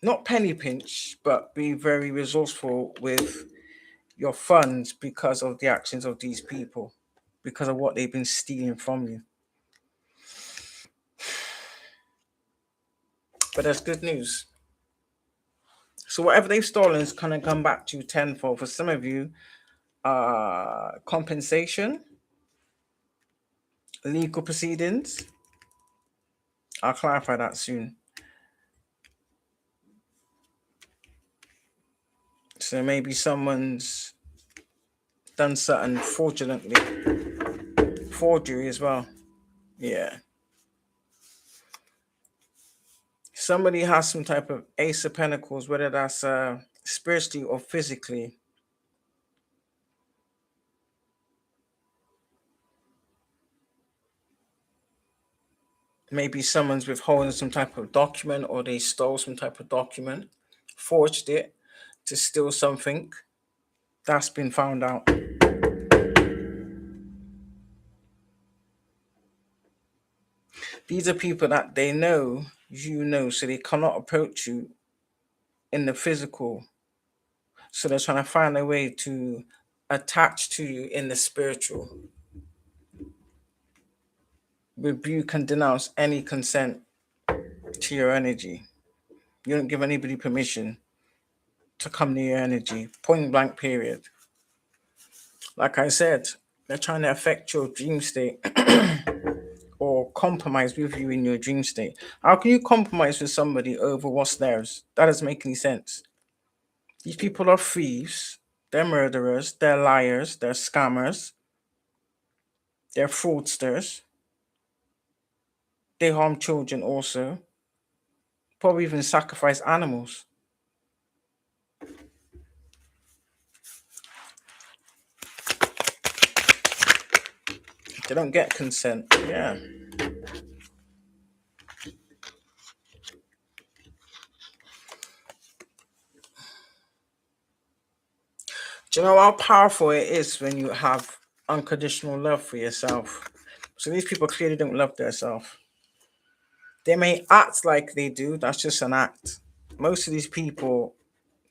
not penny pinch, but be very resourceful with your funds because of the actions of these people, because of what they've been stealing from you. But that's good news. So whatever they've stolen is going to come back to you tenfold. For some of you, compensation, legal proceedings. I'll clarify that soon. So maybe someone's done something fraudulently. Forgery as well. Yeah. Somebody has some type of Ace of Pentacles, whether that's spiritually or physically. Maybe someone's withholding some type of document, or they stole some type of document, forged it to steal something. That's been found out. These are people that they know you know, so they cannot approach you in the physical. So they're trying to find a way to attach to you in the spiritual. Rebuke and denounce any consent to your energy. You don't give anybody permission to come near your energy. Point blank, period. Like I said, they're trying to affect your dream state or compromise with you in your dream state. How can you compromise with somebody over what's theirs? That doesn't make any sense. These people are thieves, they're murderers, they're liars, they're scammers, they're fraudsters. They harm children also, probably even sacrifice animals. They don't get consent. Yeah. Do you know how powerful it is when you have unconditional love for yourself? So these people clearly don't love themselves. They may act like they do, that's just an act. Most of these people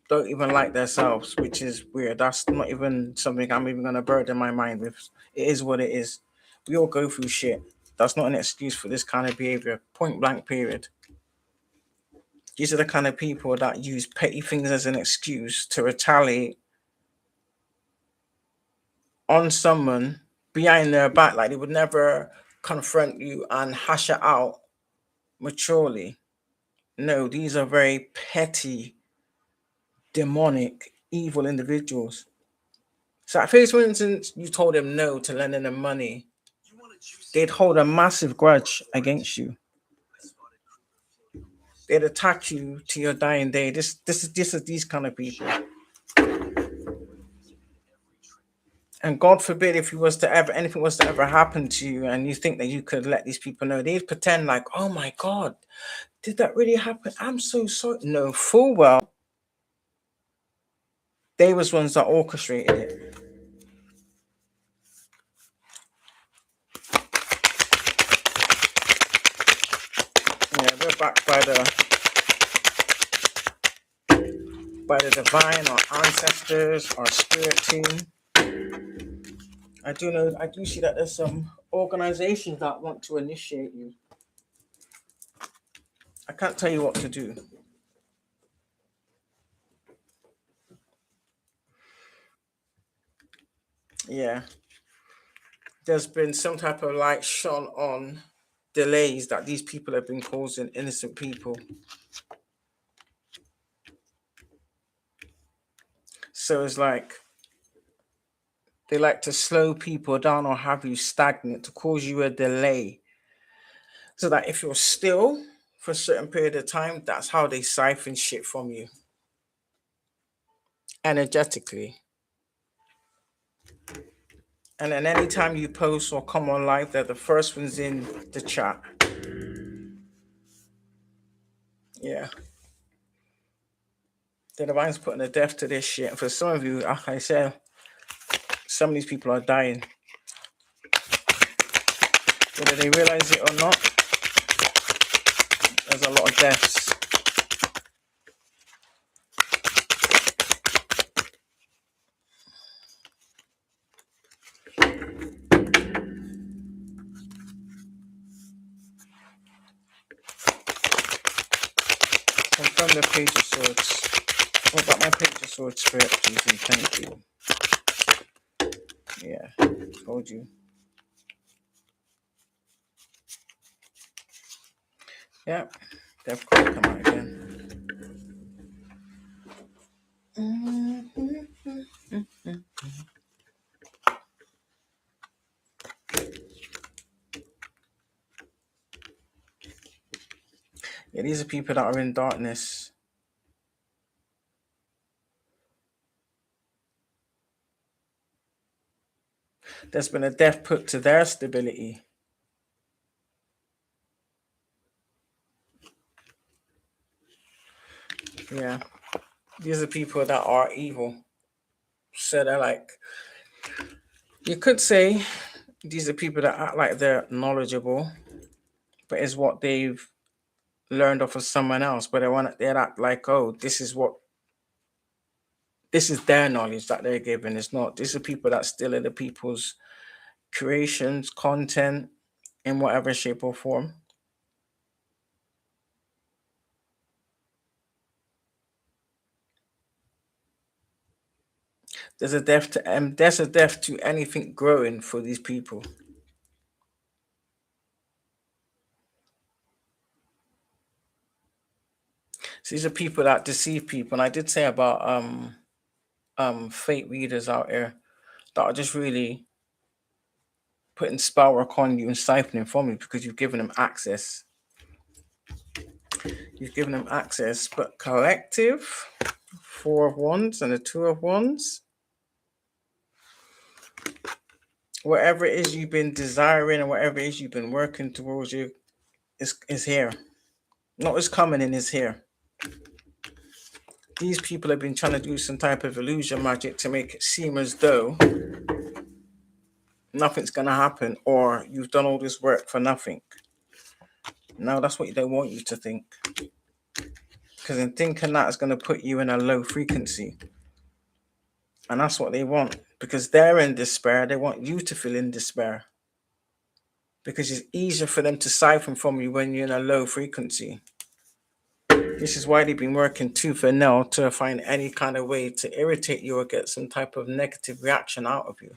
don't even like themselves, which is weird. That's not even something I'm even going to burden my mind with. It is what it is. We all go through shit. That's not an excuse for this kind of behavior. Point blank, period. These are the kind of people that use petty things as an excuse to retaliate on someone behind their back. Like they would never confront you and hash it out maturely. No, these are very petty, demonic, evil individuals. So, if, for instance, you told them no to lending them money, they'd hold a massive grudge against you. They'd attack you to your dying day. This is these kind of people. And God forbid if you was to ever anything was to ever happen to you, and you think that you could let these people know, they'd pretend like, oh my God, did that really happen? I'm so sorry. No, full well, they was ones that orchestrated it. Yeah, we're backed by the divine, our ancestors, our spirit team. I do see that there's some organizations that want to initiate you. I can't tell you what to do. Yeah. There's been some type of light shone on delays that these people have been causing innocent people. So it's like they like to slow people down or have you stagnant to cause you a delay. So that if you're still for a certain period of time, that's how they siphon shit from you energetically. And then anytime you post or come on live, they're the first ones in the chat. Yeah. The divine's putting a death to this shit. And for some of you, like I said, some of these people are dying. Whether they realize it or not, there's a lot of deaths. Confirm the Page of Swords. What about my Page of Swords, Spirit? GG, thank you. Yeah, told you. Yep, Death card come out again. Yeah, these are people that are in darkness. There's been a death put to their stability. Yeah. These are people that are evil. So they're like, you could say these are people that act like they're knowledgeable, but it's what they've learned off of someone else. But they act like, oh, this is their knowledge that they're given. It's not. These are people that steal other people's creations, content in whatever shape or form. There's a death to anything growing for these people. So these are people that deceive people. And I did say about fake readers out here that are just really putting spell work on you and siphoning from you because you've given them access. You've given them access, but collective, Four of Wands and the Two of Wands, whatever it is you've been desiring and whatever it is you've been working towards you is here. Not is coming in, is here. These people have been trying to do some type of illusion magic to make it seem as though nothing's going to happen or you've done all this work for nothing. No, that's what they want you to think. Because in thinking that is going to put you in a low frequency. And that's what they want. Because they're in despair. They want you to feel in despair. Because it's easier for them to siphon from you when you're in a low frequency. This is why they've been working tooth and nail to find any kind of way to irritate you or get some type of negative reaction out of you.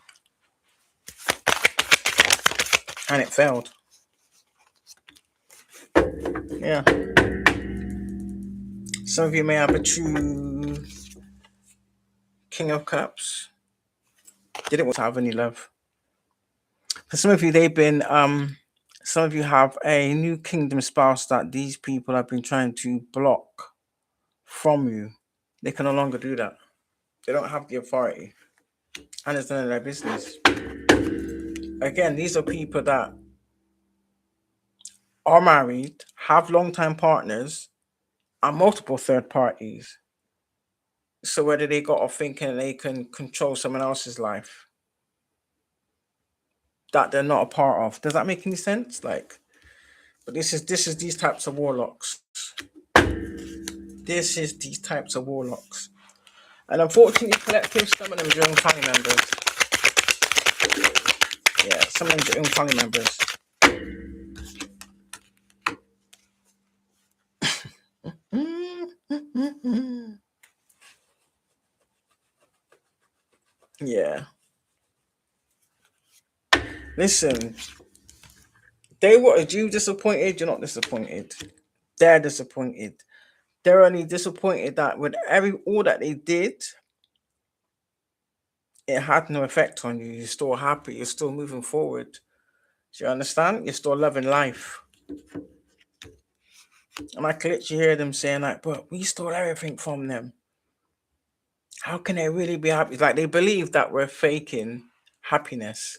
And it failed. Yeah. Some of you may have a true King of Cups. Didn't want to have any love. For some of you, some of you have a new kingdom spouse that these people have been trying to block from you. They can no longer do that. They don't have the authority. And it's none of their business. Again, these are people that are married, have long-time partners, and multiple third parties. So whether they got off thinking they can control someone else's life that they're not a part of. Does that make any sense? But this is these types of warlocks. This is these types of warlocks. And unfortunately, collective, some of them are your own family members. Yeah, some of them are your own family members. Yeah. Listen, they wanted you disappointed, you're not disappointed. They're disappointed. They're only disappointed that with all that they did, it had no effect on you. You're still happy, you're still moving forward. Do you understand? You're still loving life. And I can literally hear them saying, like, but we stole everything from them. How can they really be happy? Like they believe that we're faking happiness.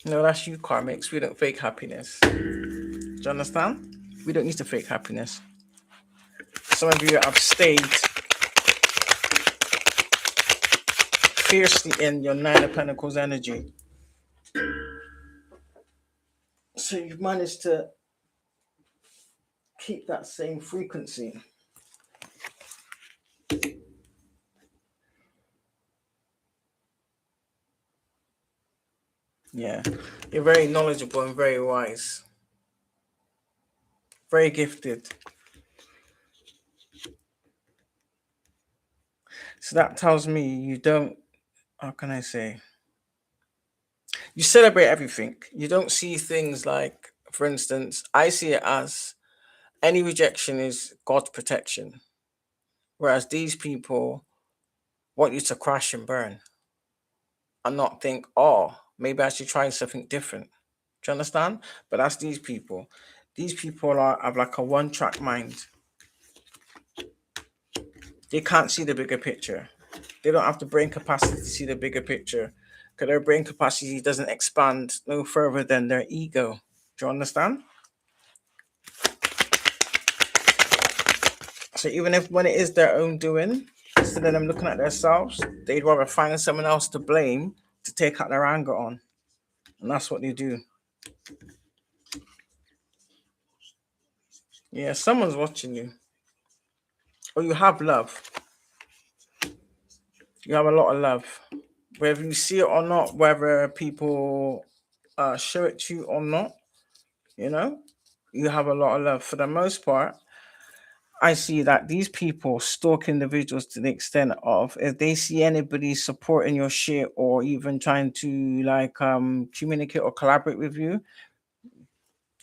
No, that's you, karmics. We don't fake happiness. Do you understand? We don't need to fake happiness. Some of you have stayed fiercely in your Nine of Pentacles energy. So you've managed to keep that same frequency. Yeah, you're very knowledgeable and very wise. Very gifted. So that tells me you don't, how can I say? You celebrate everything. You don't see things like, for instance, I see it as any rejection is God's protection. Whereas these people want you to crash and burn and not think, oh, maybe I should try something different. Do you understand? But that's these people. These people have like a one-track mind. They can't see the bigger picture. They don't have the brain capacity to see the bigger picture because their brain capacity doesn't expand no further than their ego. Do you understand? So even if when it is their own doing, instead of them looking at themselves, they'd rather find someone else to blame to take out their anger on. And that's what they do. Yeah, someone's watching you. Or you have love. You have a lot of love. Whether you see it or not, whether people show it to you or not, you know, you have a lot of love. For the most part, I see that these people stalk individuals to the extent of if they see anybody supporting your shit or even trying to like communicate or collaborate with you,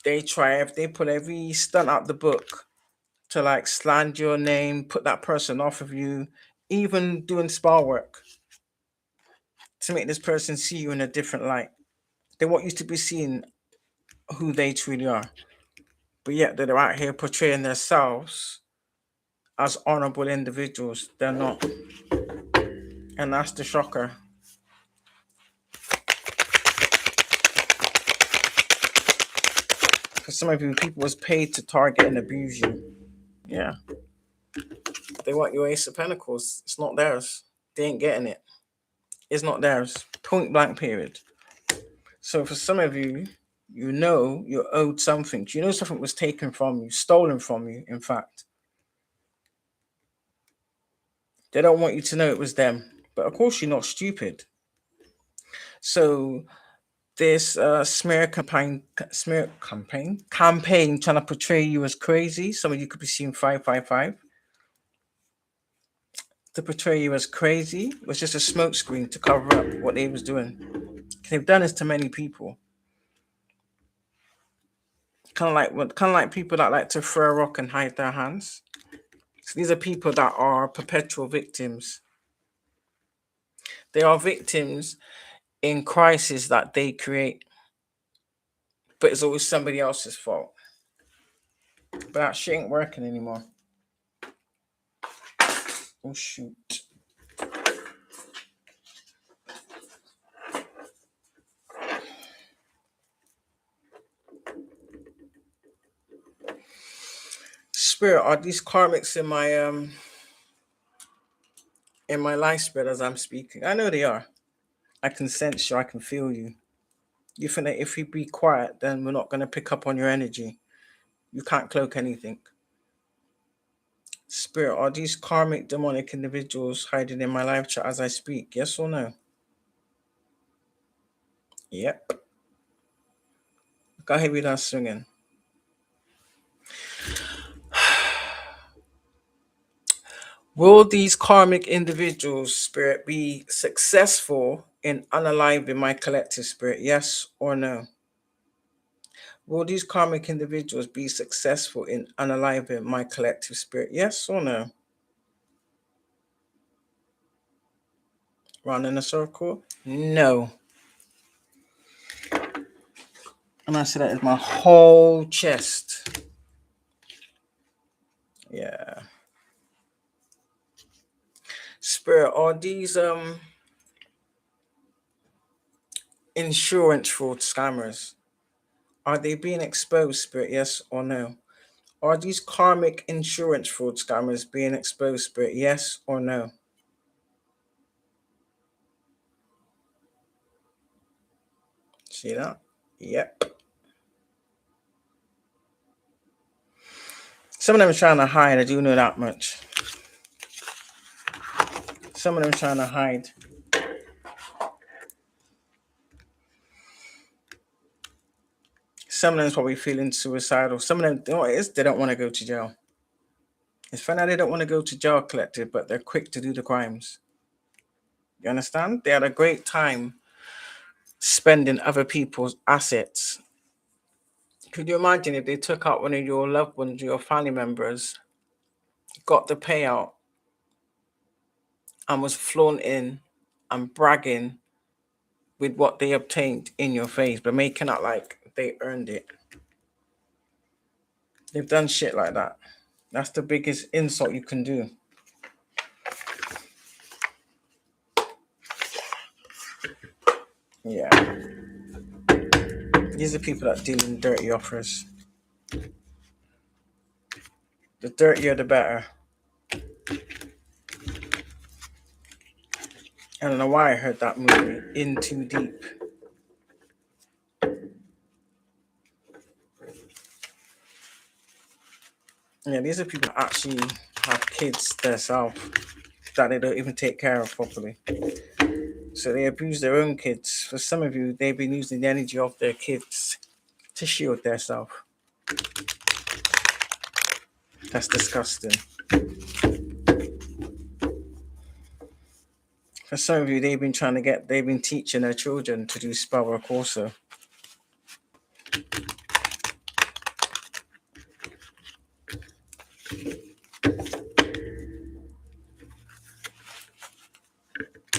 they try if they put every stunt out the book to like slander your name, put that person off of you, even doing spar work to make this person see you in a different light. They want you to be seen who they truly are. But yet they're out here portraying themselves as honorable individuals. They're not. And that's the shocker. For some of you, people was paid to target and abuse you. Yeah. They want your Ace of Pentacles. It's not theirs. They ain't getting it. It's not theirs. Point blank period. So for some of you, you know you're owed something. You know something was taken from you, stolen from you, in fact. They don't want you to know it was them. But of course you're not stupid. So this smear campaign trying to portray you as crazy. Some of you could be seeing 555. To portray you as crazy was just a smokescreen to cover up what they was doing. They've done this to many people. Kind of like people that like to throw a rock and hide their hands. So these are people that are perpetual victims. They are victims in crisis that they create, but it's always somebody else's fault. But that shit ain't working anymore. Oh shoot. Spirit, are these karmics in my life, Spirit, as I'm speaking? I know they are. I can sense you, I can feel you. You think that if you be quiet, then we're not going to pick up on your energy. You can't cloak anything. Spirit, are these karmic demonic individuals hiding in my live chat as I speak? Yes or no? Yep. Go ahead with that swinging. Will these karmic individuals, Spirit, be successful in unaliving my collective spirit? Yes or no? Will these karmic individuals be successful in unaliving my collective spirit? Yes or no? Round in a circle? No. And I say that is my whole chest. Yeah. Spirit, are these insurance fraud scammers? Are they being exposed, Spirit? Yes or no? Are these karmic insurance fraud scammers being exposed, Spirit? Yes or no? See that? Yep. Some of them are trying to hide. I do know that much. Some of them are trying to hide. Some of them is probably feeling suicidal. Some of them, you know what it is? They don't want to go to jail. It's funny they don't want to go to jail, collective, but they're quick to do the crimes. You understand? They had a great time spending other people's assets. Could you imagine if they took out one of your loved ones, your family members, got the payout, and was flaunting and bragging with what they obtained in your face, but making out like they earned it? They've done shit like that. That's the biggest insult you can do. Yeah. These are people that deal in dirty offers. The dirtier, the better. I don't know why I heard that movie, In Too Deep. Yeah, these are people that actually have kids themselves that they don't even take care of properly. So they abuse their own kids. For some of you, they've been using the energy of their kids to shield themselves. That's disgusting. For some of you, they've been teaching their children to do spell work also.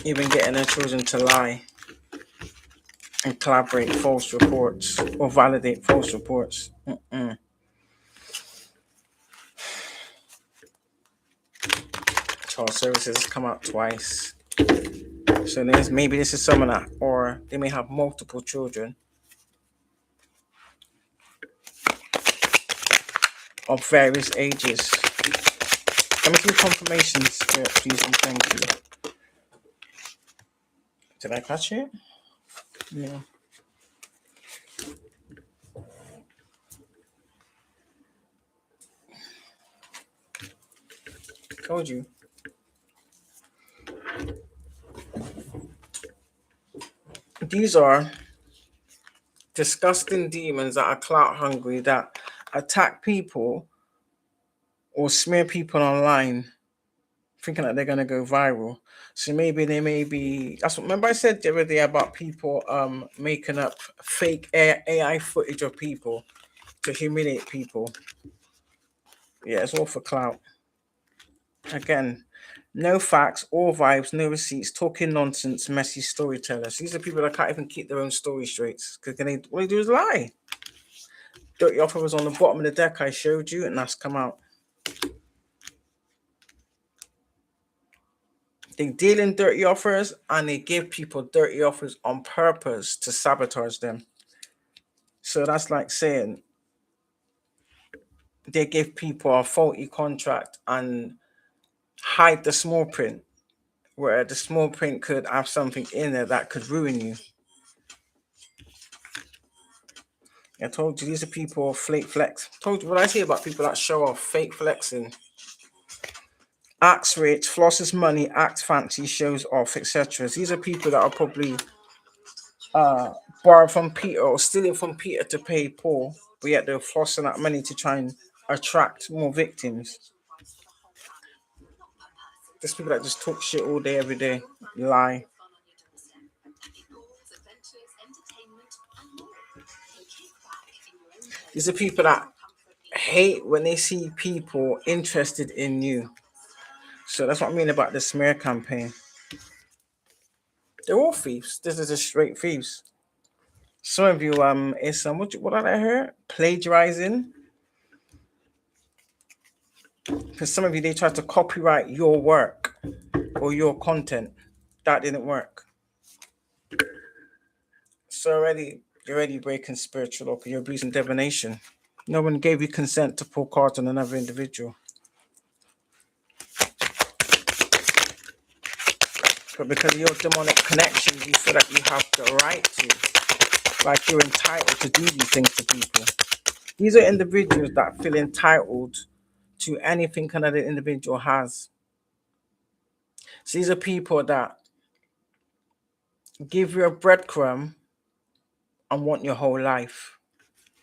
Even getting their children to lie and collaborate false reports or validate false reports. Child services come out twice. So maybe this is someone that, or they may have multiple children of various ages. Let me do confirmation, Spirit, please, and thank you. Did I catch it? Yeah. Told you. These are disgusting demons that are clout hungry, that attack people or smear people online thinking that they're going to go viral. So maybe they may be, that's what, remember I said the other day about people making up fake AI footage of people to humiliate people. Yeah, it's all for clout. Again, no facts, all vibes, no receipts, talking nonsense, messy storytellers. These are people that can't even keep their own story straight because all they do is lie. Dirty offer was on the bottom of the deck I showed you, and that's come out. They deal in dirty offers and they give people dirty offers on purpose to sabotage them. So that's like saying they give people a faulty contract and hide the small print, where the small print could have something in there that could ruin you. I told you these are people flake flex. Told you what I say about people that show off, fake flexing, acts rich, flosses money, acts fancy, shows off, etc. These are people that are probably borrow from Peter or stealing from Peter to pay Paul, but yet they're flossing that money to try and attract more victims. There's people that just talk shit all day, every day, lie. These are people that hate when they see people interested in you. So that's what I mean about the smear campaign. They're all thieves. This is just straight thieves. Some of you is what did I hear? Plagiarizing. For some of you, they tried to copyright your work or your content. That didn't work. So you're already breaking spiritual law because you're abusing divination. No one gave you consent to pull cards on another individual. But because of your demonic connections, you feel like you have the right to. Like you're entitled to do these things to people. These are individuals that feel entitled to anything another individual has. So these are people that give you a breadcrumb and want your whole life.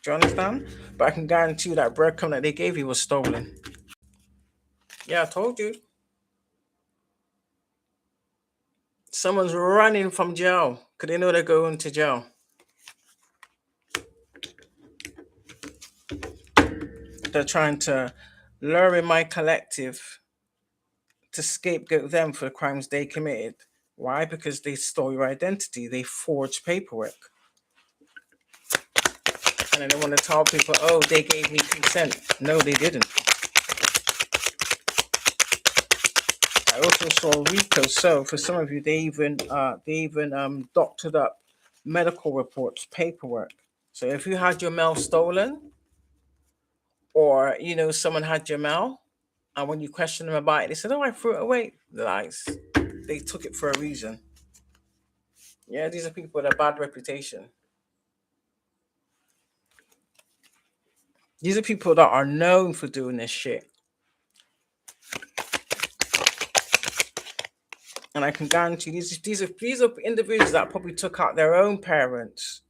Do you understand? But I can guarantee you that breadcrumb that they gave you was stolen. Yeah, I told you. Someone's running from jail because they know they're going to jail. They're trying to lure in my collective to scapegoat them for the crimes they committed. Why? Because they stole your identity. They forged paperwork. And then they want to tell people, oh, they gave me consent. No, they didn't. I also saw Rico. So for some of you, they even doctored up medical reports, paperwork. So if you had your mail stolen, or someone had your mail, and when you question them about it, they said, "Oh, I threw it away." Lies. They took it for a reason. Yeah, these are people with a bad reputation. These are people that are known for doing this shit. And I can guarantee these are individuals that probably took out their own parents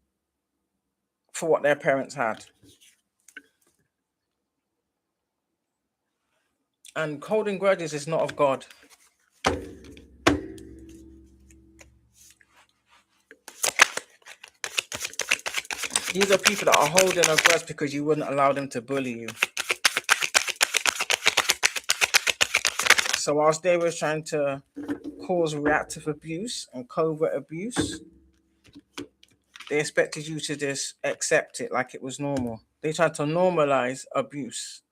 for what their parents had. And holding grudges is not of God. These are people that are holding a grudge because you wouldn't allow them to bully you. So whilst they were trying to cause reactive abuse and covert abuse, they expected you to just accept it like it was normal. They tried to normalize abuse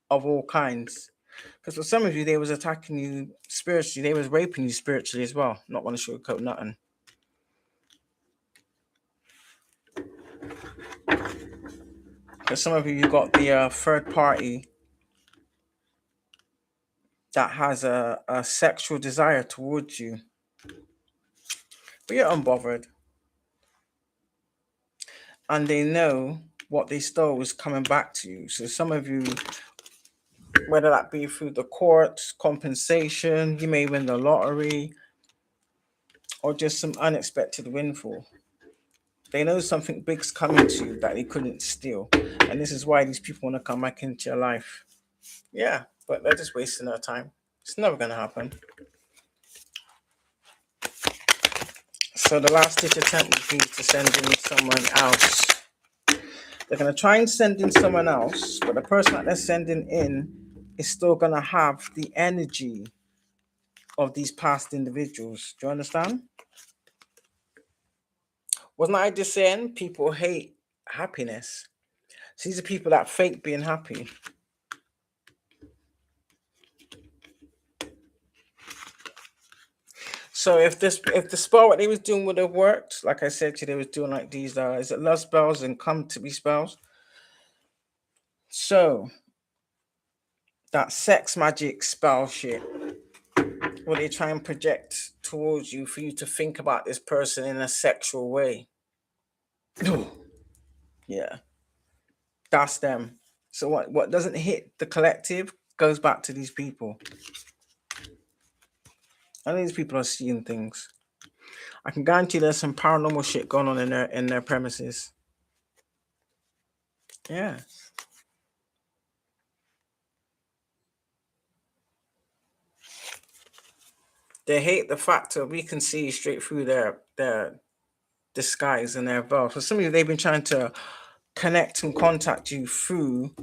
of all kinds. Because for some of you, they was attacking you spiritually. They was raping you spiritually as well. Not want to sugarcoat nothing. Because some of you got the third party that has a sexual desire towards you. But you're unbothered. And they know what they stole is coming back to you. So some of you, whether that be through the courts, compensation, you may win the lottery, or just some unexpected windfall. They know something big's coming to you that they couldn't steal. And this is why these people want to come back into your life. Yeah, but they're just wasting their time. It's never going to happen. So the last ditch attempt would be to send in someone else. They're going to try and send in someone else, but the person that they're sending in is still going to have the energy of these past individuals. Do you understand? Wasn't I just saying people hate happiness? So these are people that fake being happy. So if the spell what they was doing would have worked, like I said to you, they was doing like these is it love spells and come to be spells. So that sex magic spell shit, where they try and project towards you for you to think about this person in a sexual way. Yeah. That's them. So what doesn't hit the collective goes back to these people. And these people are seeing things. I can guarantee there's some paranormal shit going on in their premises. Yeah. They hate the fact that we can see straight through their disguise and their veil. For some of you, they've been trying to connect and contact you through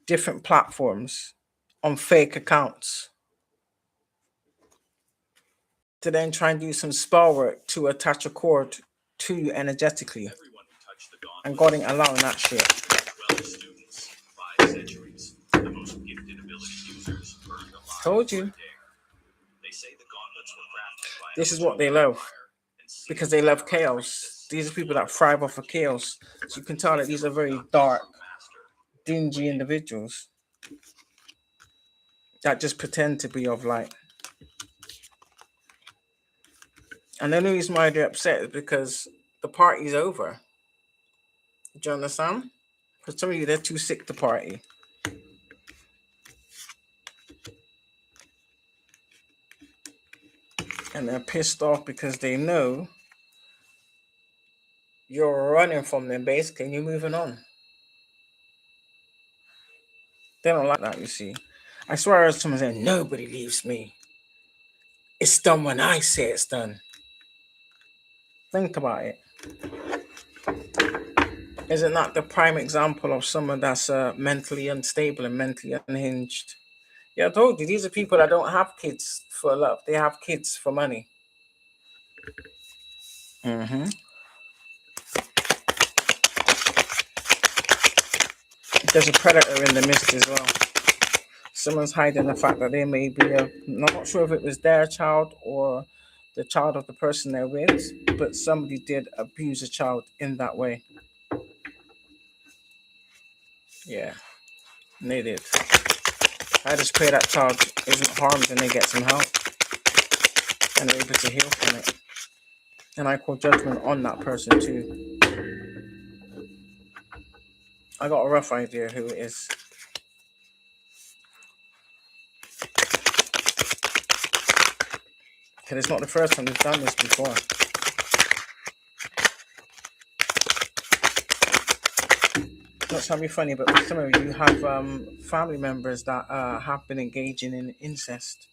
different platforms on fake accounts to then try and do some spell work to attach a cord to you energetically. And God ain't allowing that shit. Told you. This is what they love. Because they love chaos. These are people that thrive off of chaos. So you can tell that these are very dark, dingy individuals that just pretend to be of light. And the only reason why they're upset is because the party's over. Do you understand? For some of you, they're too sick to party. And they're pissed off because they know you're running from them basically and you're moving on. They don't like that, you see. I swear I heard someone saying, nobody leaves me. It's done when I say it's done. Think about it. Isn't that the prime example of someone that's mentally unstable and mentally unhinged? Yeah, I told you, these are people that don't have kids for love. They have kids for money. Mm-hmm. There's a predator in the midst as well. Someone's hiding the fact that they may be I'm not sure if it was their child or the child of the person they're with, but somebody did abuse a child in that way. Yeah, and they did. I just pray that child isn't harmed and they get some help and they're able to heal from it. And I call judgment on that person too. I got a rough idea who it is. Because it's not the first time we've done this before. Not trying to be funny, but for some of you have family members that have been engaging in incest.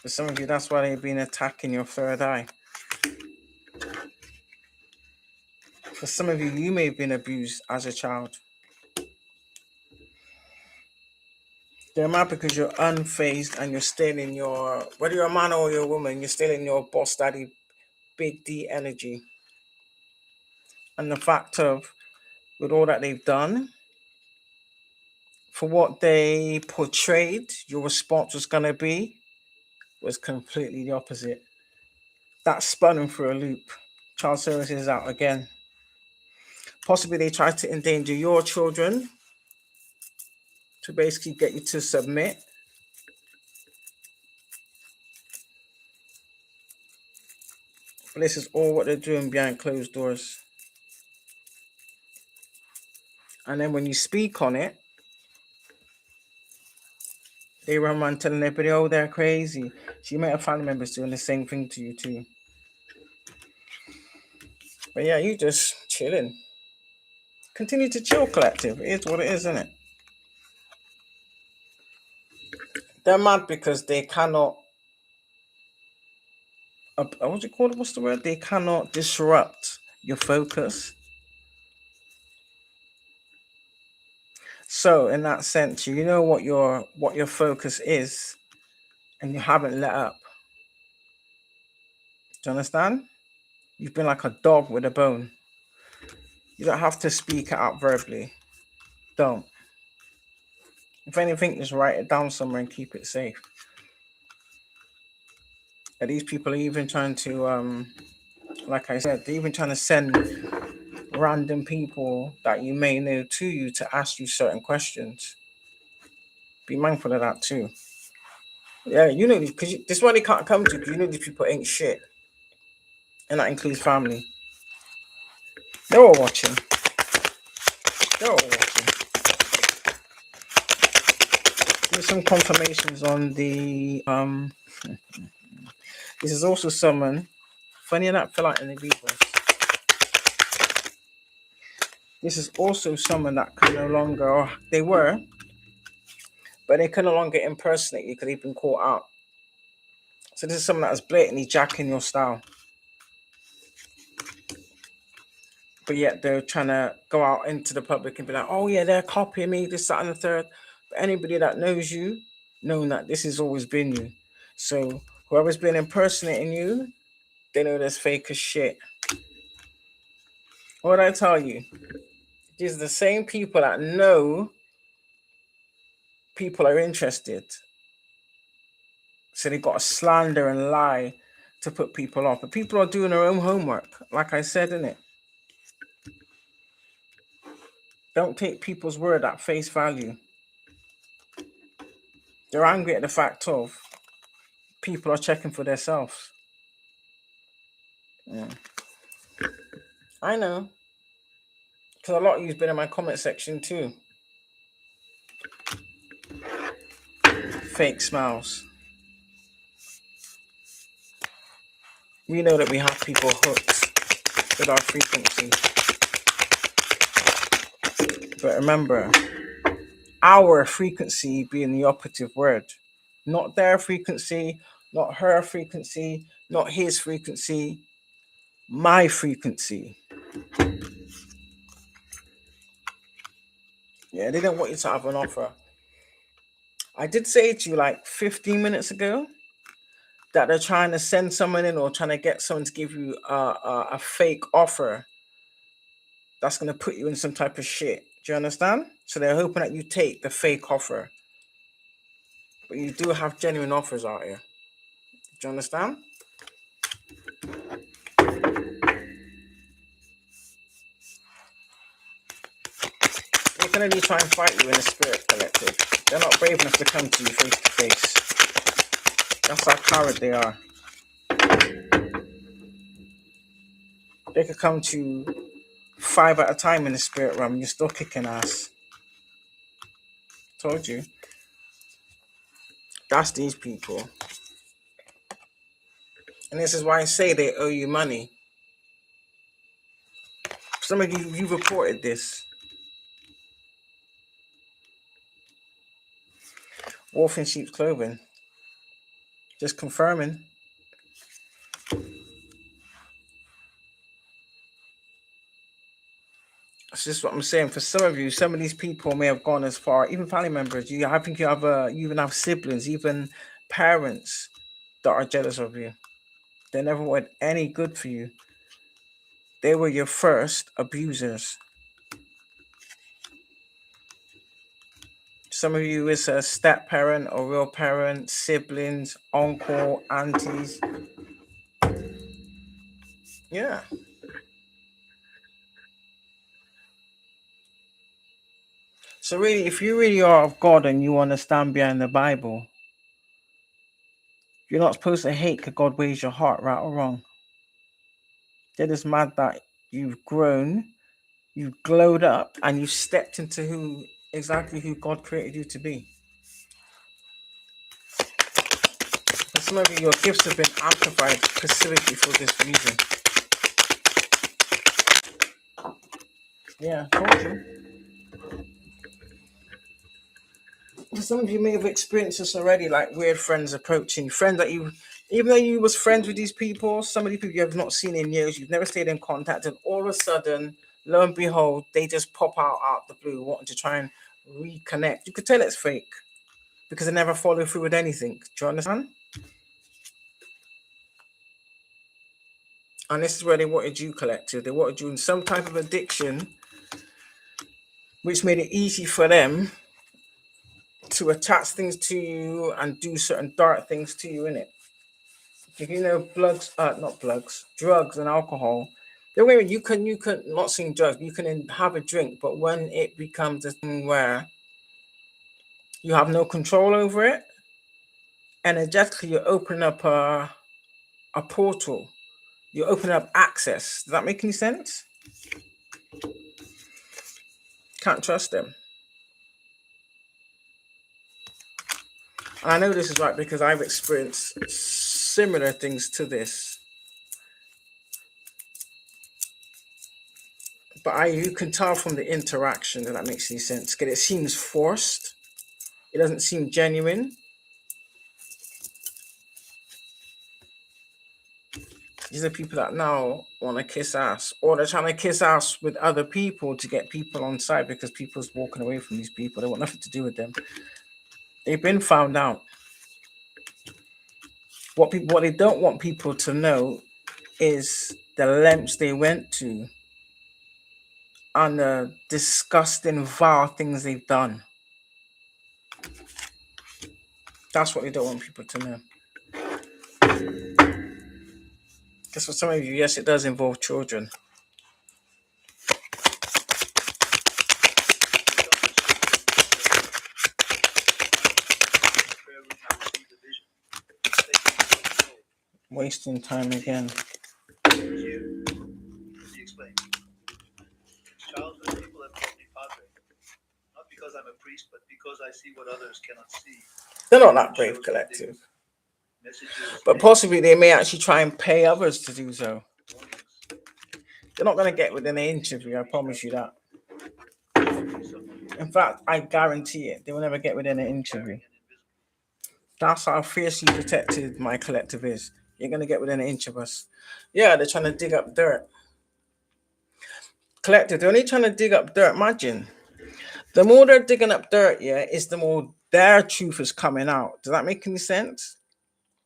For some of you, that's why they've been attacking your third eye. For some of you, you may have been abused as a child. They're mad because you're unfazed and you're still in your, whether you're a man or you're a woman, you're still in your boss daddy, big D energy. And the fact of, with all that they've done, for what they portrayed your response was going to be, was completely the opposite. That spun them through a loop. Child services out again. Possibly they tried to endanger your children to basically get you to submit. But this is all what they're doing behind closed doors. And then when you speak on it, they run around telling everybody, oh, they're crazy. So you might have family members doing the same thing to you too. But yeah, you just chilling. Continue to chill, collective. It is what it is, isn't it? They're mad because they cannot, what's it called? What's the word? They cannot disrupt your focus. So in that sense, you know what your focus is, and you haven't let up. Do you understand? You've been like a dog with a bone. You don't have to speak it out verbally. Don't. If anything, just write it down somewhere and keep it safe. And these people are even trying to, like I said, they're even trying to send random people that you may know to you to ask you certain questions. Be mindful of that too. Yeah, you know, because this is why they can't come to you, because you know these people ain't shit. And that includes family. They're all watching. They're all watching. There's some confirmations on the this is also someone, funny enough, feel like in the reverse. This is also someone that can no longer, or they were, but they can no longer impersonate you because they've been caught out. So this is someone that is blatantly jacking your style. But yet they're trying to go out into the public and be like, oh yeah, they're copying me, this, that, and the third. But anybody that knows you, knowing that this has always been you. So whoever's been impersonating you, they know that's fake as shit. What did I tell you? These are the same people that know people are interested. So they got to slander and lie to put people off. But people are doing their own homework, like I said, innit? Don't take people's word at face value. They're angry at the fact of people are checking for themselves. Yeah. I know. Because a lot of you've been in my comment section too. Fake smiles. We know that we have people hooked with our frequency. But remember, our frequency being the operative word. Not their frequency, not her frequency, not his frequency, my frequency. Yeah, they don't want you to have an offer. I did say to you like 15 minutes ago that they're trying to send someone in or trying to get someone to give you a fake offer that's going to put you in some type of shit. Do you understand? So they're hoping that you take the fake offer. But you do have genuine offers out here. Do you understand? They can only try and fight you in the spirit collective. They're not brave enough to come to you face to face. That's how coward they are. They could come to 5 at a time in the spirit realm. You're still kicking ass. Told you. That's these people. And this is why I say they owe you money. Some of you reported this. Wolf in sheep's clothing. Just confirming. That's just what I'm saying. For some of you, some of these people may have gone as far, even family members. I think you even have siblings, even parents that are jealous of you. They never wanted any good for you. They were your first abusers. Some of you is a step parent or real parent, siblings, uncle, aunties. Yeah. So really, if you really are of God and you want to stand behind the Bible, you're not supposed to hate because God weighs your heart, right or wrong. They're just mad that you've grown, you've glowed up, and you've stepped into exactly who God created you to be. For some of you, your gifts have been amplified specifically for this reason. Yeah, told you. Some of you may have experienced this already, like weird friends approaching, friends that you, even though you was friends with these people, some of these people you have not seen in years, you've never stayed in contact, and all of a sudden, lo and behold, they just pop out the blue, wanting to try and reconnect. You could tell it's fake because they never follow through with anything. Do you understand? And this is where they wanted you, collective. They wanted you in some type of addiction, which made it easy for them to attach things to you and do certain dark things to you in it. If you know drugs and alcohol. You can not sing drugs. You can have a drink, but when it becomes a thing where you have no control over it, energetically you're opening up a portal. You're opening up access. Does that make any sense? Can't trust them. And I know this is right because I've experienced similar things to this. But you can tell from the interaction that makes any sense. Because it seems forced. It doesn't seem genuine. These are people that now want to kiss ass, or they're trying to kiss ass with other people to get people on side because people's walking away from these people. They want nothing to do with them. They've been found out. What they don't want people to know is the lengths they went to and the disgusting, vile things they've done. That's what they don't want people to know. Because for some of you, yes, it does involve children. Wasting time again. Childhood people have called me padre, not because I'm a priest, but because I see what others cannot see. They're not that brave, collective. But possibly they may actually try and pay others to do so. They're not going to get within an inch of you, I promise you that. In fact, I guarantee it. They will never get within an inch of you. That's how fiercely protected my collective is. You're going to get within an inch of us. Yeah, they're trying to dig up dirt. Collective, they're only trying to dig up dirt. Imagine. The more they're digging up dirt, is the more their truth is coming out. Does that make any sense?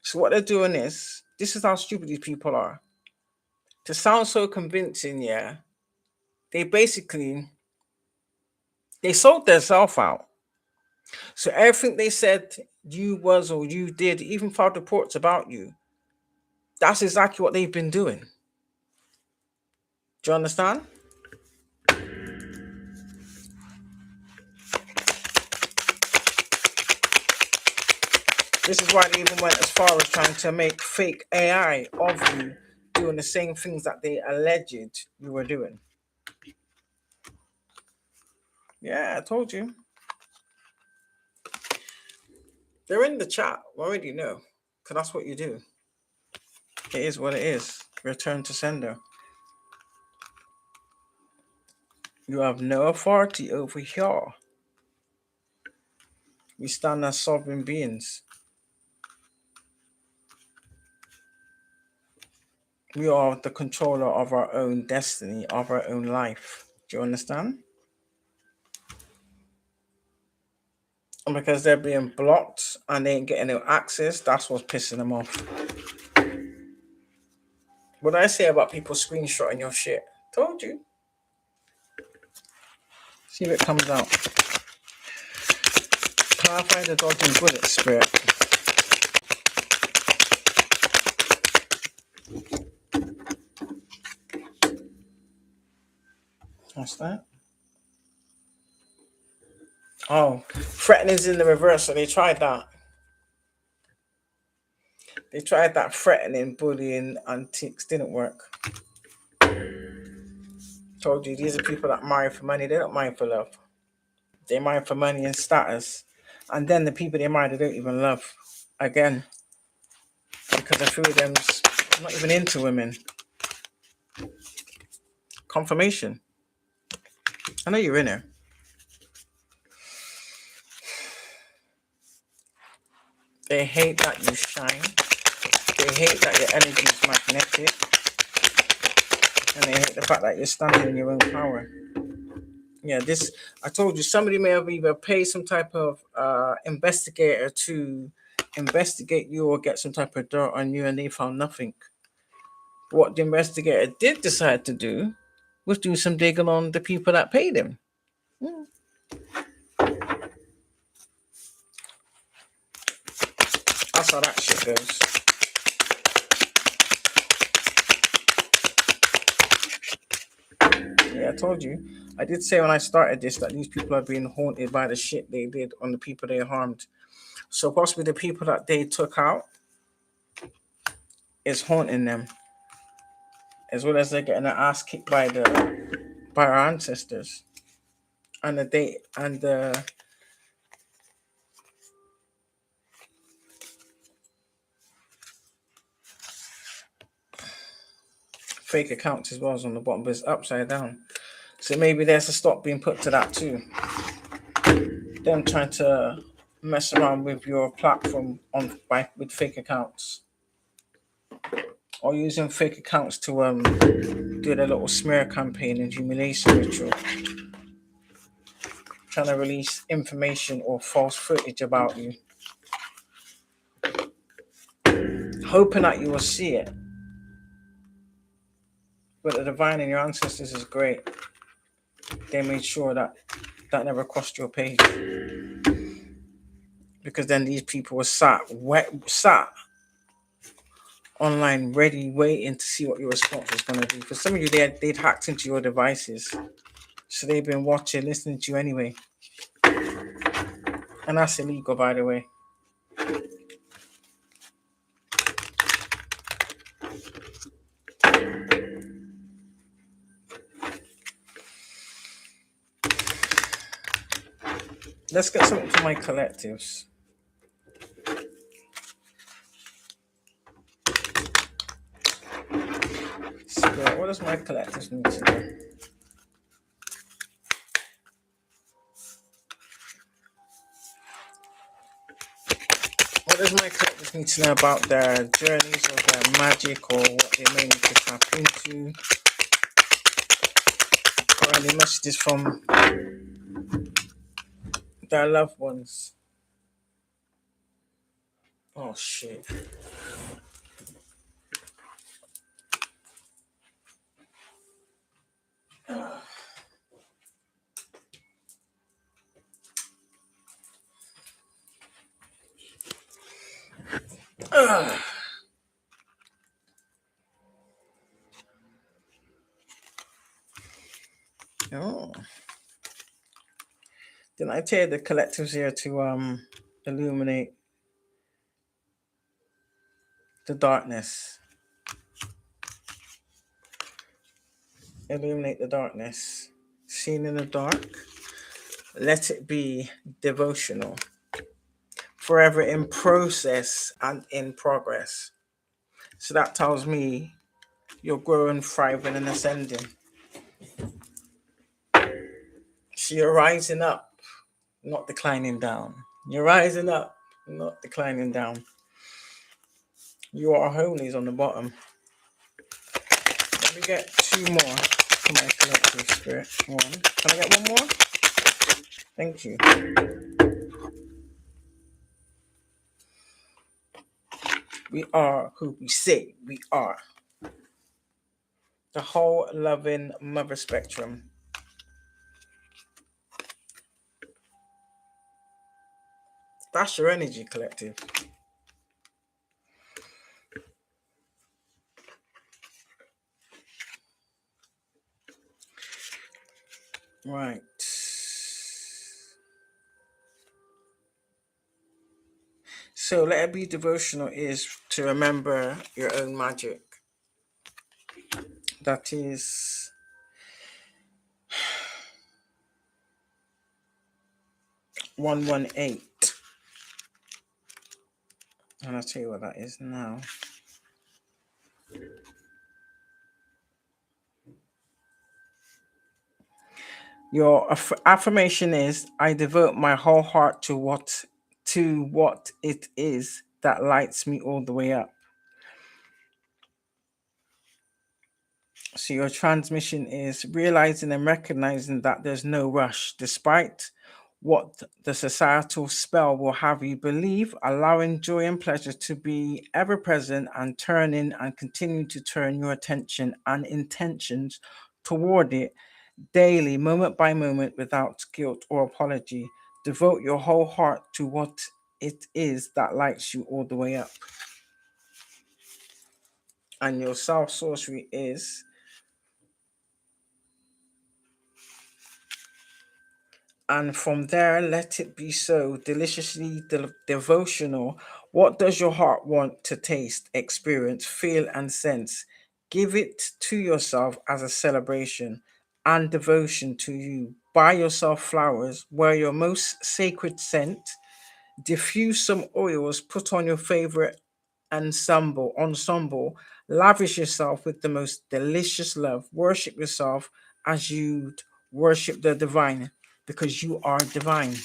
So what they're doing is, this is how stupid these people are. To sound so convincing, they sold themselves out. So everything they said you was or you did, even filed reports about you, that's exactly what they've been doing. Do you understand? This is why they even went as far as trying to make fake AI of you, do doing the same things that they alleged you were doing. Yeah, I told you. They're in the chat. I already know. Because that's what you do. It is what it is. Return to sender. You have no authority over here. We stand as sovereign beings. We are the controller of our own destiny, of our own life. Do you understand? And because they're being blocked and they ain't getting no access, that's what's pissing them off. What I say about people screenshotting your shit? Told you. See if it comes out. Clarify the dodging bullet, spirit. What's that? Oh, threatening's in the reverse, so they tried that. They tried that threatening, bullying, antics. Didn't work. Told you, these are people that marry for money. They don't marry for love. They marry for money and status. And then the people they marry, they don't even love. Again. Because a few of them's not even into women. Confirmation. I know you're in here. They hate that you shine. They hate that your energy is magnetic. And they hate the fact that you're standing in your own power. Yeah, this, I told you, somebody may have either paid some type of investigator to investigate you or get some type of dirt on you, and they found nothing. What the investigator did decide to do was do some digging on the people that paid him. That's how that shit goes. Yeah, I told you. I did say when I started this that these people are being haunted by the shit they did on the people they harmed. So possibly the people that they took out is haunting them, as well as they're getting their ass kicked by our ancestors, and the fake accounts as well as on the bottom, but it's upside down. So maybe there's a stop being put to that too. Them trying to mess around with your platform with fake accounts, or using fake accounts to do their little smear campaign and humiliation ritual, trying to release information or false footage about you, hoping that you will see it. But the divine in your ancestors is great. They made sure that never crossed your page, because then these people were sat online, ready, waiting to see what your response was going to be. For some of you, they'd hacked into your devices, so they've been watching, listening to you anyway, and that's illegal, by the way. Let's get something for my collectives. Spirit, what does my collectives need to do? What does my collectives need to know about their journeys or their magic, or what they may need to tap into? Or any messages from their loved ones? Oh shit. Oh. Didn't I tell you the collectives here to illuminate the darkness? illuminate the darkness. Seen in the dark, let it be devotional, forever in process and in progress. So that tells me you're growing, thriving, and ascending. So you're rising up, not declining down. You're rising up, not declining down. You are holies on the bottom. Let me get two more for my collective spirit. One. Can I get one more? Thank you. We are who we say we are. The whole loving mother spectrum. That's your energy, collective. Right. So let it be devotional is to remember your own magic. That is 118. And I'll tell you what that is now. Your affirmation is, I devote my whole heart to what it is that lights me all the way up. So your transmission is realizing and recognizing that there's no rush, despite what the societal spell will have you believe, allowing joy and pleasure to be ever present and turning and continue to turn your attention and intentions toward it daily, moment by moment, without guilt or apology. Devote your whole heart to what it is that lights you all the way up. And your self sorcery is, and from there, let it be so deliciously devotional. What does your heart want to taste, experience, feel, and sense? Give it to yourself as a celebration and devotion to you. Buy yourself flowers, wear your most sacred scent, diffuse some oils, put on your favorite ensemble, lavish yourself with the most delicious love, worship yourself as you'd worship the divine, because you are divine.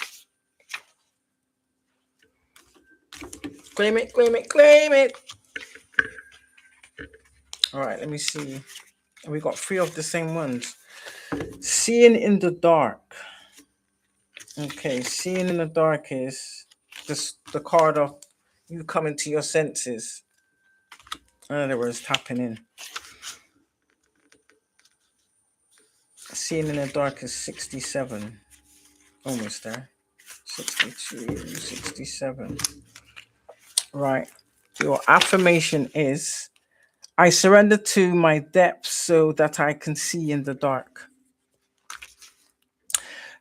Claim it, claim it, claim it. All right, let me see. We got three of the same ones. Seeing in the dark. Okay, seeing in the dark is the card of you coming to your senses. In other words, tapping in. Seeing in the dark is 67. Almost there. 62, 67. Right. Your affirmation is, I surrender to my depths so that I can see in the dark.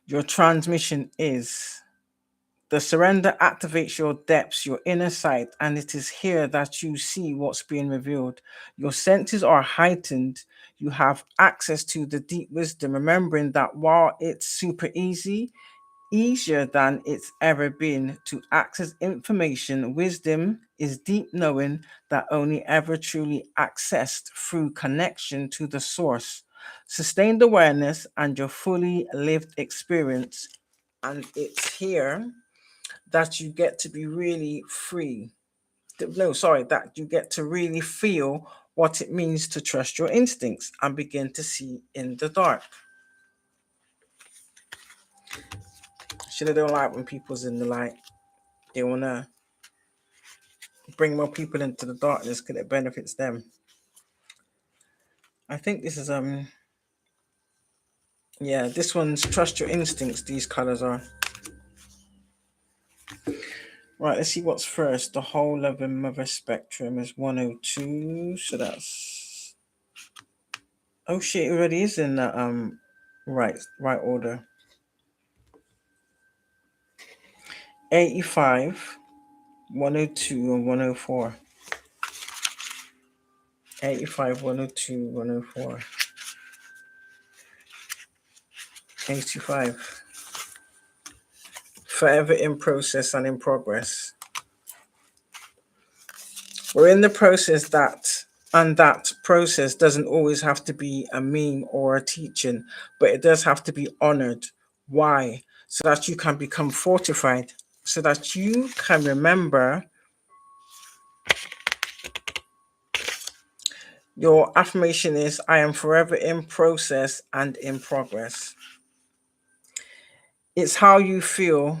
Your transmission is, the surrender activates your depths, your inner sight, and it is here that you see what's being revealed. Your senses are heightened. You have access to the deep wisdom, remembering that while it's super easier than it's ever been to access information, wisdom is deep knowing that only ever truly accessed through connection to the source. Sustained awareness and your fully lived experience. And it's here that you get to be really free. No, sorry, that you get to really feel what it means to trust your instincts and begin to see in the dark. Should, they don't like when people's in the light. They want to bring more people into the darkness because it benefits them. I think this is yeah, this one's trust your instincts. These colors are right. Let's see what's first. The whole loving mother spectrum is 102, so that's, oh shit, it already is in the right order. 85, 102, and 104. 85, 102, 104. 85. Forever in process and in progress. We're in the process that process doesn't always have to be a meme or a teaching, but it does have to be honored. Why? So that you can become fortified, so that you can remember. Your affirmation is, I am forever in process and in progress. It's how you feel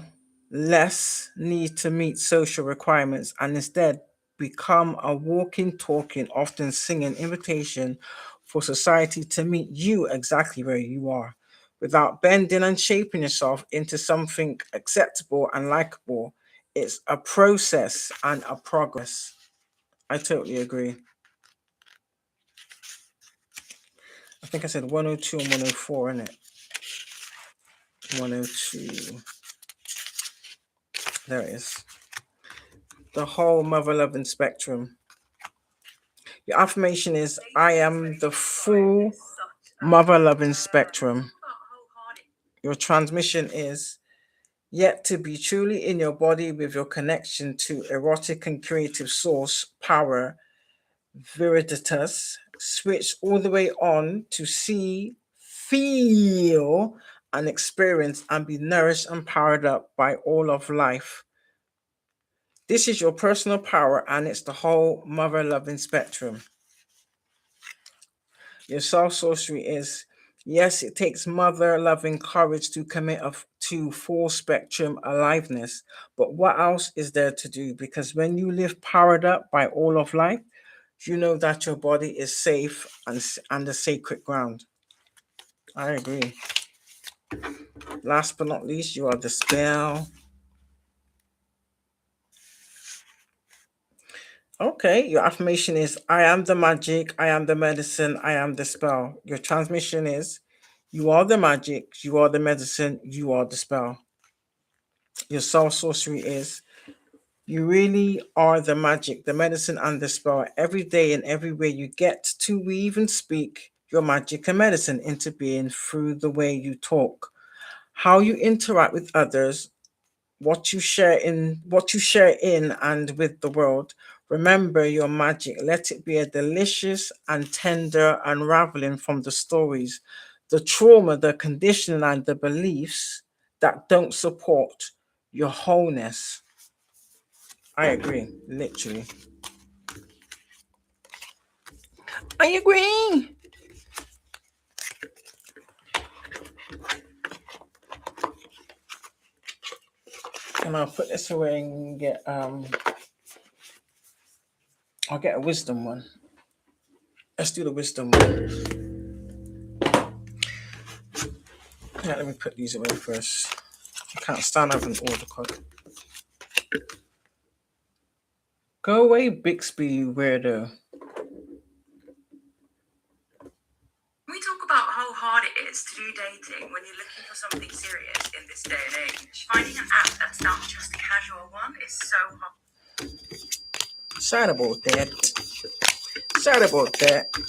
less need to meet social requirements and instead become a walking, talking, often singing invitation for society to meet you exactly where you are without bending and shaping yourself into something acceptable and likable. It's a process and a progress. I totally agree. I think I said 102 and 104, isn't it? 102. There it is. The whole mother loving spectrum. Your affirmation is, I am the full mother loving spectrum. Your transmission is, yet to be truly in your body with your connection to erotic and creative source power, viriditas, switch all the way on to see, feel, and experience and be nourished and powered up by all of life. This is your personal power, and it's the whole mother loving spectrum. Your self sorcery is, yes, it takes mother loving courage to commit to full spectrum aliveness. But what else is there to do? Because when you live powered up by all of life, you know that your body is safe and the sacred ground. I agree. Last but not least, you are the spell. Okay, your affirmation is, I am the magic, I am the medicine, I am the spell. Your transmission is, you are the magic, you are the medicine, you are the spell. Your soul sorcery is, you really are the magic, the medicine, and the spell. Every day and every way you get to weave and speak your magic and medicine into being through the way you talk, how you interact with others, what you share in and with the world. Remember your magic. Let it be a delicious and tender unraveling from the stories, the trauma, the conditioning, and the beliefs that don't support your wholeness. I agree, literally. I agree. And I'll put this away and I'll get a wisdom one. Let's do the wisdom one. Yeah, let me put these away first. I can't stand having all the code. Go away, Bixby, you weirdo. We talk about how hard it is to do dating when you're looking for something serious in this day and age. Finding an app that's not just a casual one is so hard. Sad about that. Sad about that. Do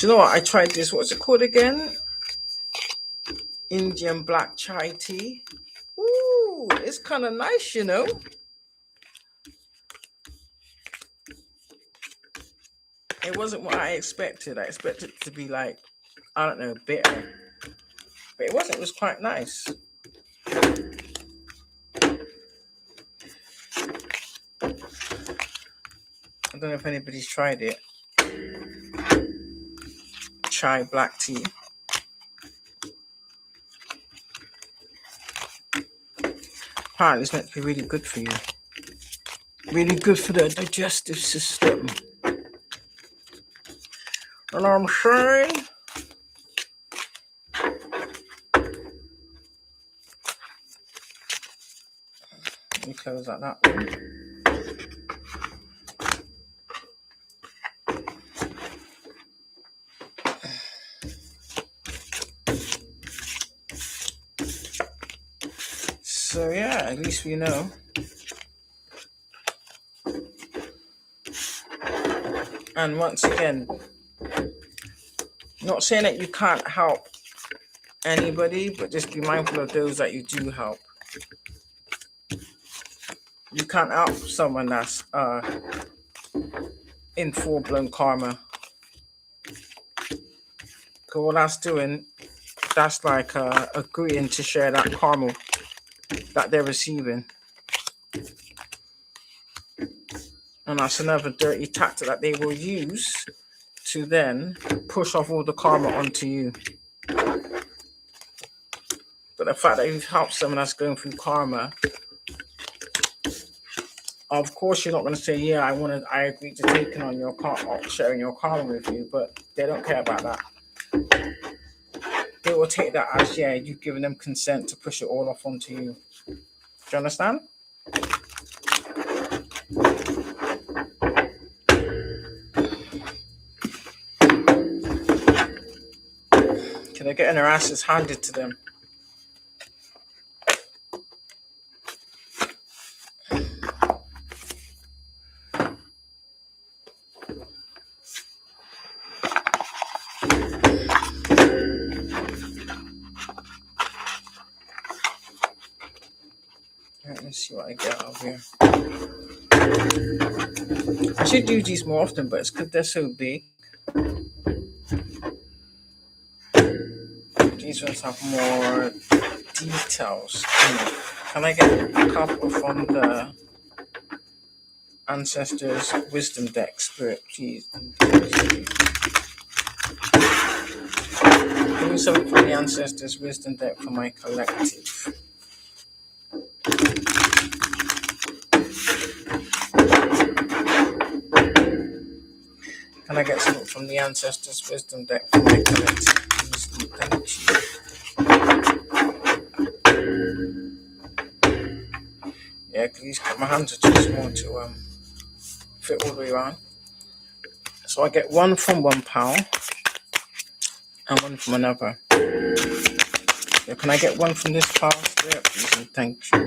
you know what? I tried this. What's it called again? Indian black chai tea. Ooh, it's kind of nice, you know. It wasn't what I expected. I expected it to be like, I don't know, bitter. But it wasn't. It was quite nice. I don't know if anybody's tried it. Chai black tea. Apparently it's meant to be really good for you. Really good for the digestive system. And I'm saying, let me close that one. So yeah, at least we know. And once again, not saying that you can't help anybody, but just be mindful of those that you do help. You can't help someone that's in full-blown karma. Because what that's doing, that's like agreeing to share that karma that they're receiving. And that's another dirty tactic that they will use to then push off all the karma onto you. But the fact that you've helped someone that's going through karma, of course you're not going to say, yeah, I agree to taking on your karma or sharing your karma with you, but they don't care about that. They will take that as, yeah, you've given them consent to push it all off onto you. Do you understand? They're getting their asses handed to them. Let me see what I get out of here. I should do these more often, but it's because they're so big. These ones have more details. Can I get a couple from the Ancestors Wisdom Deck, Spirit, please? Give me something from the Ancestors Wisdom Deck for my collective. Can I get something from the Ancestors Wisdom Deck for my collective? Please, thank you. Yeah, please, my hands are too small to fit all the way around. So I get one from one pal and one from another. Yeah, can I get one from this pal? Yeah, please, and thank you.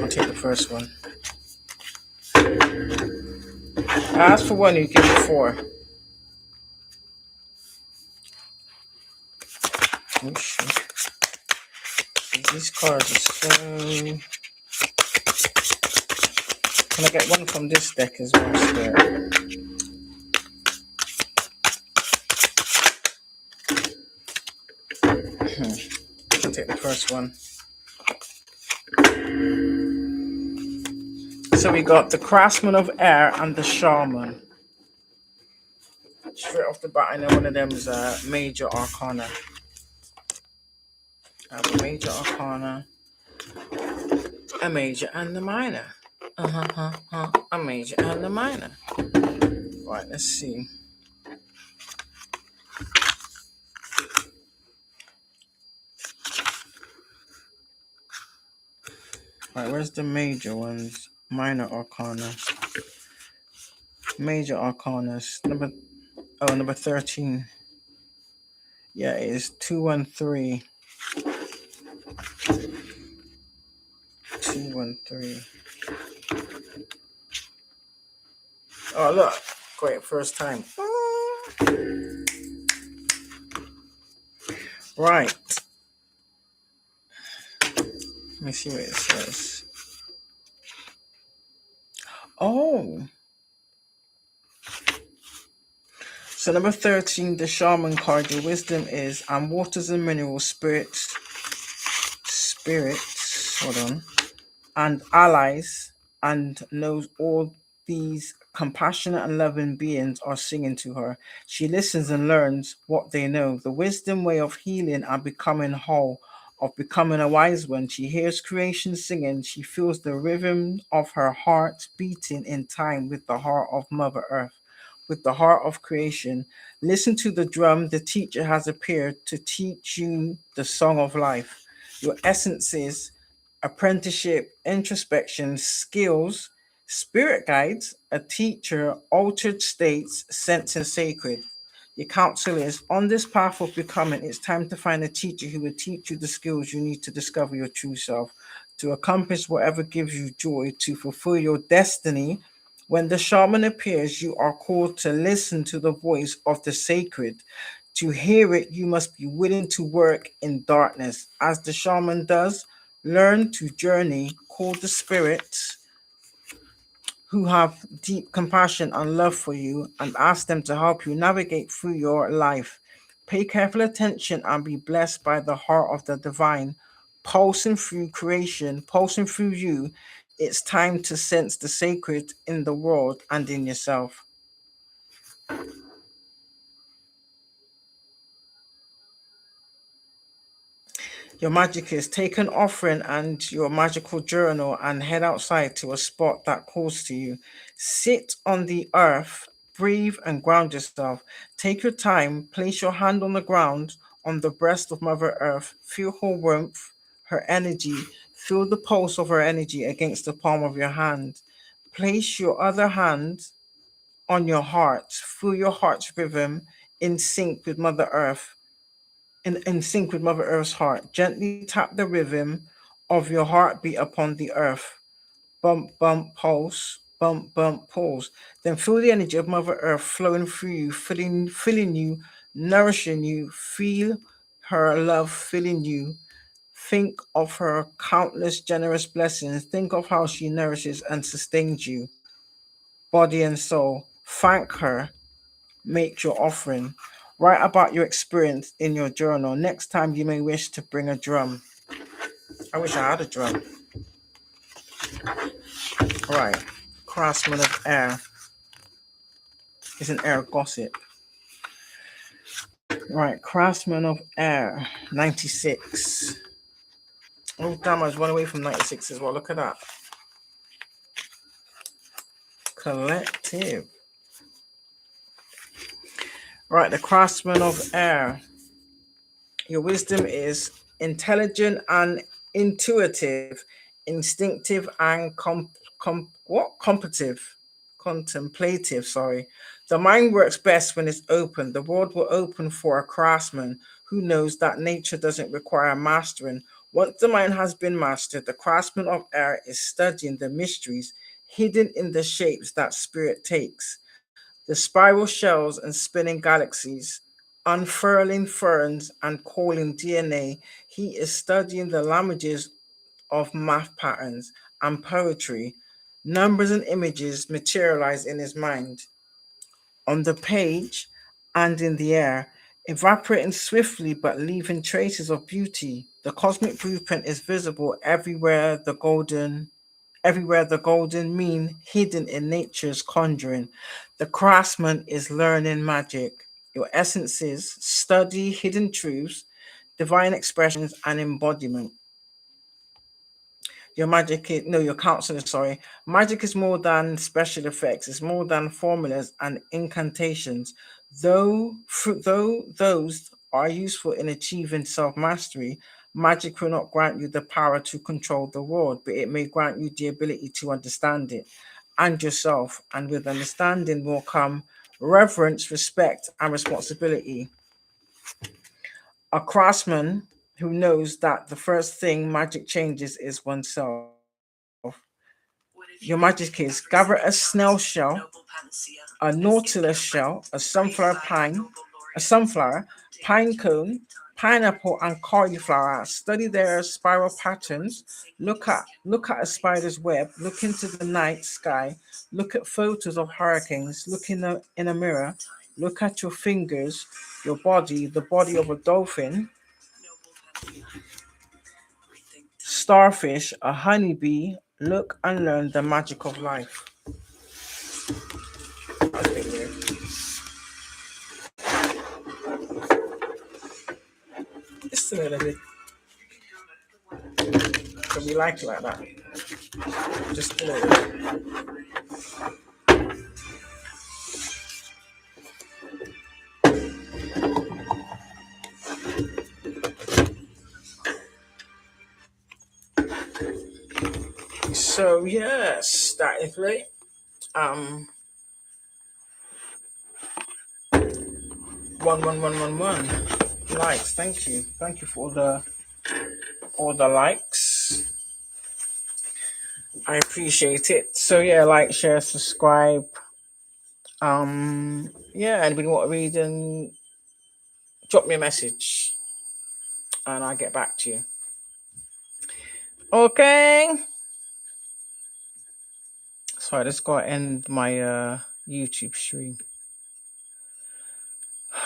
I'll take the first one. I asked for one, you give me four. Oh shit. These cards are so... Can I get one from this deck as well, Spirit? I'll take the first one. So we got the Craftsman of Air and the Shaman. Straight off the bat, I know one of them is a Major Arcana. I have a Major Arcana, a Major and a Minor. A Major and a Minor. Right, let's see. Right, where's the major ones? Minor Arcana. Major Arcanas. Number 13. Yeah, it is 213. 213. Oh, look. Great, first time. Right. Let me see what it says. Oh. So number 13, the Shaman card. Your wisdom is, I'm waters and minerals, spirits, hold on, and allies, and knows all these compassionate and loving beings are singing to her. She listens and learns what they know. The wisdom way of healing and becoming whole, of becoming a wise one. She hears creation singing. She feels the rhythm of her heart beating in time with the heart of Mother Earth, with the heart of creation. Listen to the drum. The teacher has appeared to teach you the song of life. Your essences, apprenticeship, introspection, skills, spirit guides, a teacher, altered states, sense and sacred. Your counsel is, on this path of becoming, it's time to find a teacher who will teach you the skills you need to discover your true self, to accomplish whatever gives you joy, to fulfill your destiny. When the shaman appears, you are called to listen to the voice of the sacred, To hear it, you must be willing to work in darkness. As the shaman does, learn to journey, call the spirits who have deep compassion and love for you and ask them to help you navigate through your life. Pay careful attention and be blessed by the heart of the divine, pulsing through creation, pulsing through you. It's time to sense the sacred in the world and in yourself. Your magic is take an offering and your magical journal and head outside to a spot that calls to you. Sit on the earth, breathe and ground yourself. Take your time, place your hand on the ground, on the breast of Mother Earth. Feel her warmth, her energy. Feel the pulse of her energy against the palm of your hand. Place your other hand on your heart. Feel your heart's rhythm in sync with Mother Earth in sync with Mother Earth's heart. Gently tap the rhythm of your heartbeat upon the earth. Bump, bump, pulse, bump, bump, pulse. Then feel the energy of Mother Earth flowing through you, filling you, nourishing you. Feel her love filling you. Think of her countless generous blessings. Think of how she nourishes and sustains you, body and soul. Thank her. Make your offering. Write about your experience in your journal. Next time you may wish to bring a drum. I wish I had a drum. Right. Craftsman of Air is an air gossip. Right. Craftsman of Air, 96. Oh, damn, I was one away from 96 as well. Look at that. Collective. Right. The Craftsman of Air. Your wisdom is intelligent and intuitive, instinctive and contemplative. Sorry. The mind works best when it's open. The world will open for a craftsman who knows that nature doesn't require mastering. Once the mind has been mastered, the craftsman of air is studying the mysteries hidden in the shapes that spirit takes. The spiral shells and spinning galaxies, unfurling ferns and calling DNA, he is studying the languages of math patterns and poetry. Numbers and images materialize in his mind, on the page and in the air, evaporating swiftly but leaving traces of beauty. The cosmic blueprint is visible everywhere the golden mean hidden in nature's conjuring. The craftsman is learning magic. Your essence is study hidden truths, divine expressions, and embodiment. Your counselor, sorry. Magic is more than special effects, it's more than formulas and incantations. Though those are useful in achieving self-mastery, magic will not grant you the power to control the world, but it may grant you the ability to understand it and yourself. And with understanding will come reverence, respect, and responsibility. A craftsman who knows that the first thing magic changes is oneself. Your magic is gather a snail shell, a nautilus shell, a sunflower, pine cone, pineapple, and cauliflower. Study their spiral patterns. Look at a spider's web. Look into the night sky. Look at photos of hurricanes. Look in a mirror. Look at your fingers, your body, the body of a dolphin, starfish, a honeybee. Look and learn the magic of life. That's a bit weird. Just a little bit. So we like it like that. Just a little bit. So yes, that is it. 11111 likes. Thank you for all the likes. I appreciate it. So yeah, like, share, subscribe. Yeah, anybody want to read drop me a message and I'll get back to you. Okay. Sorry, let's go end my YouTube stream.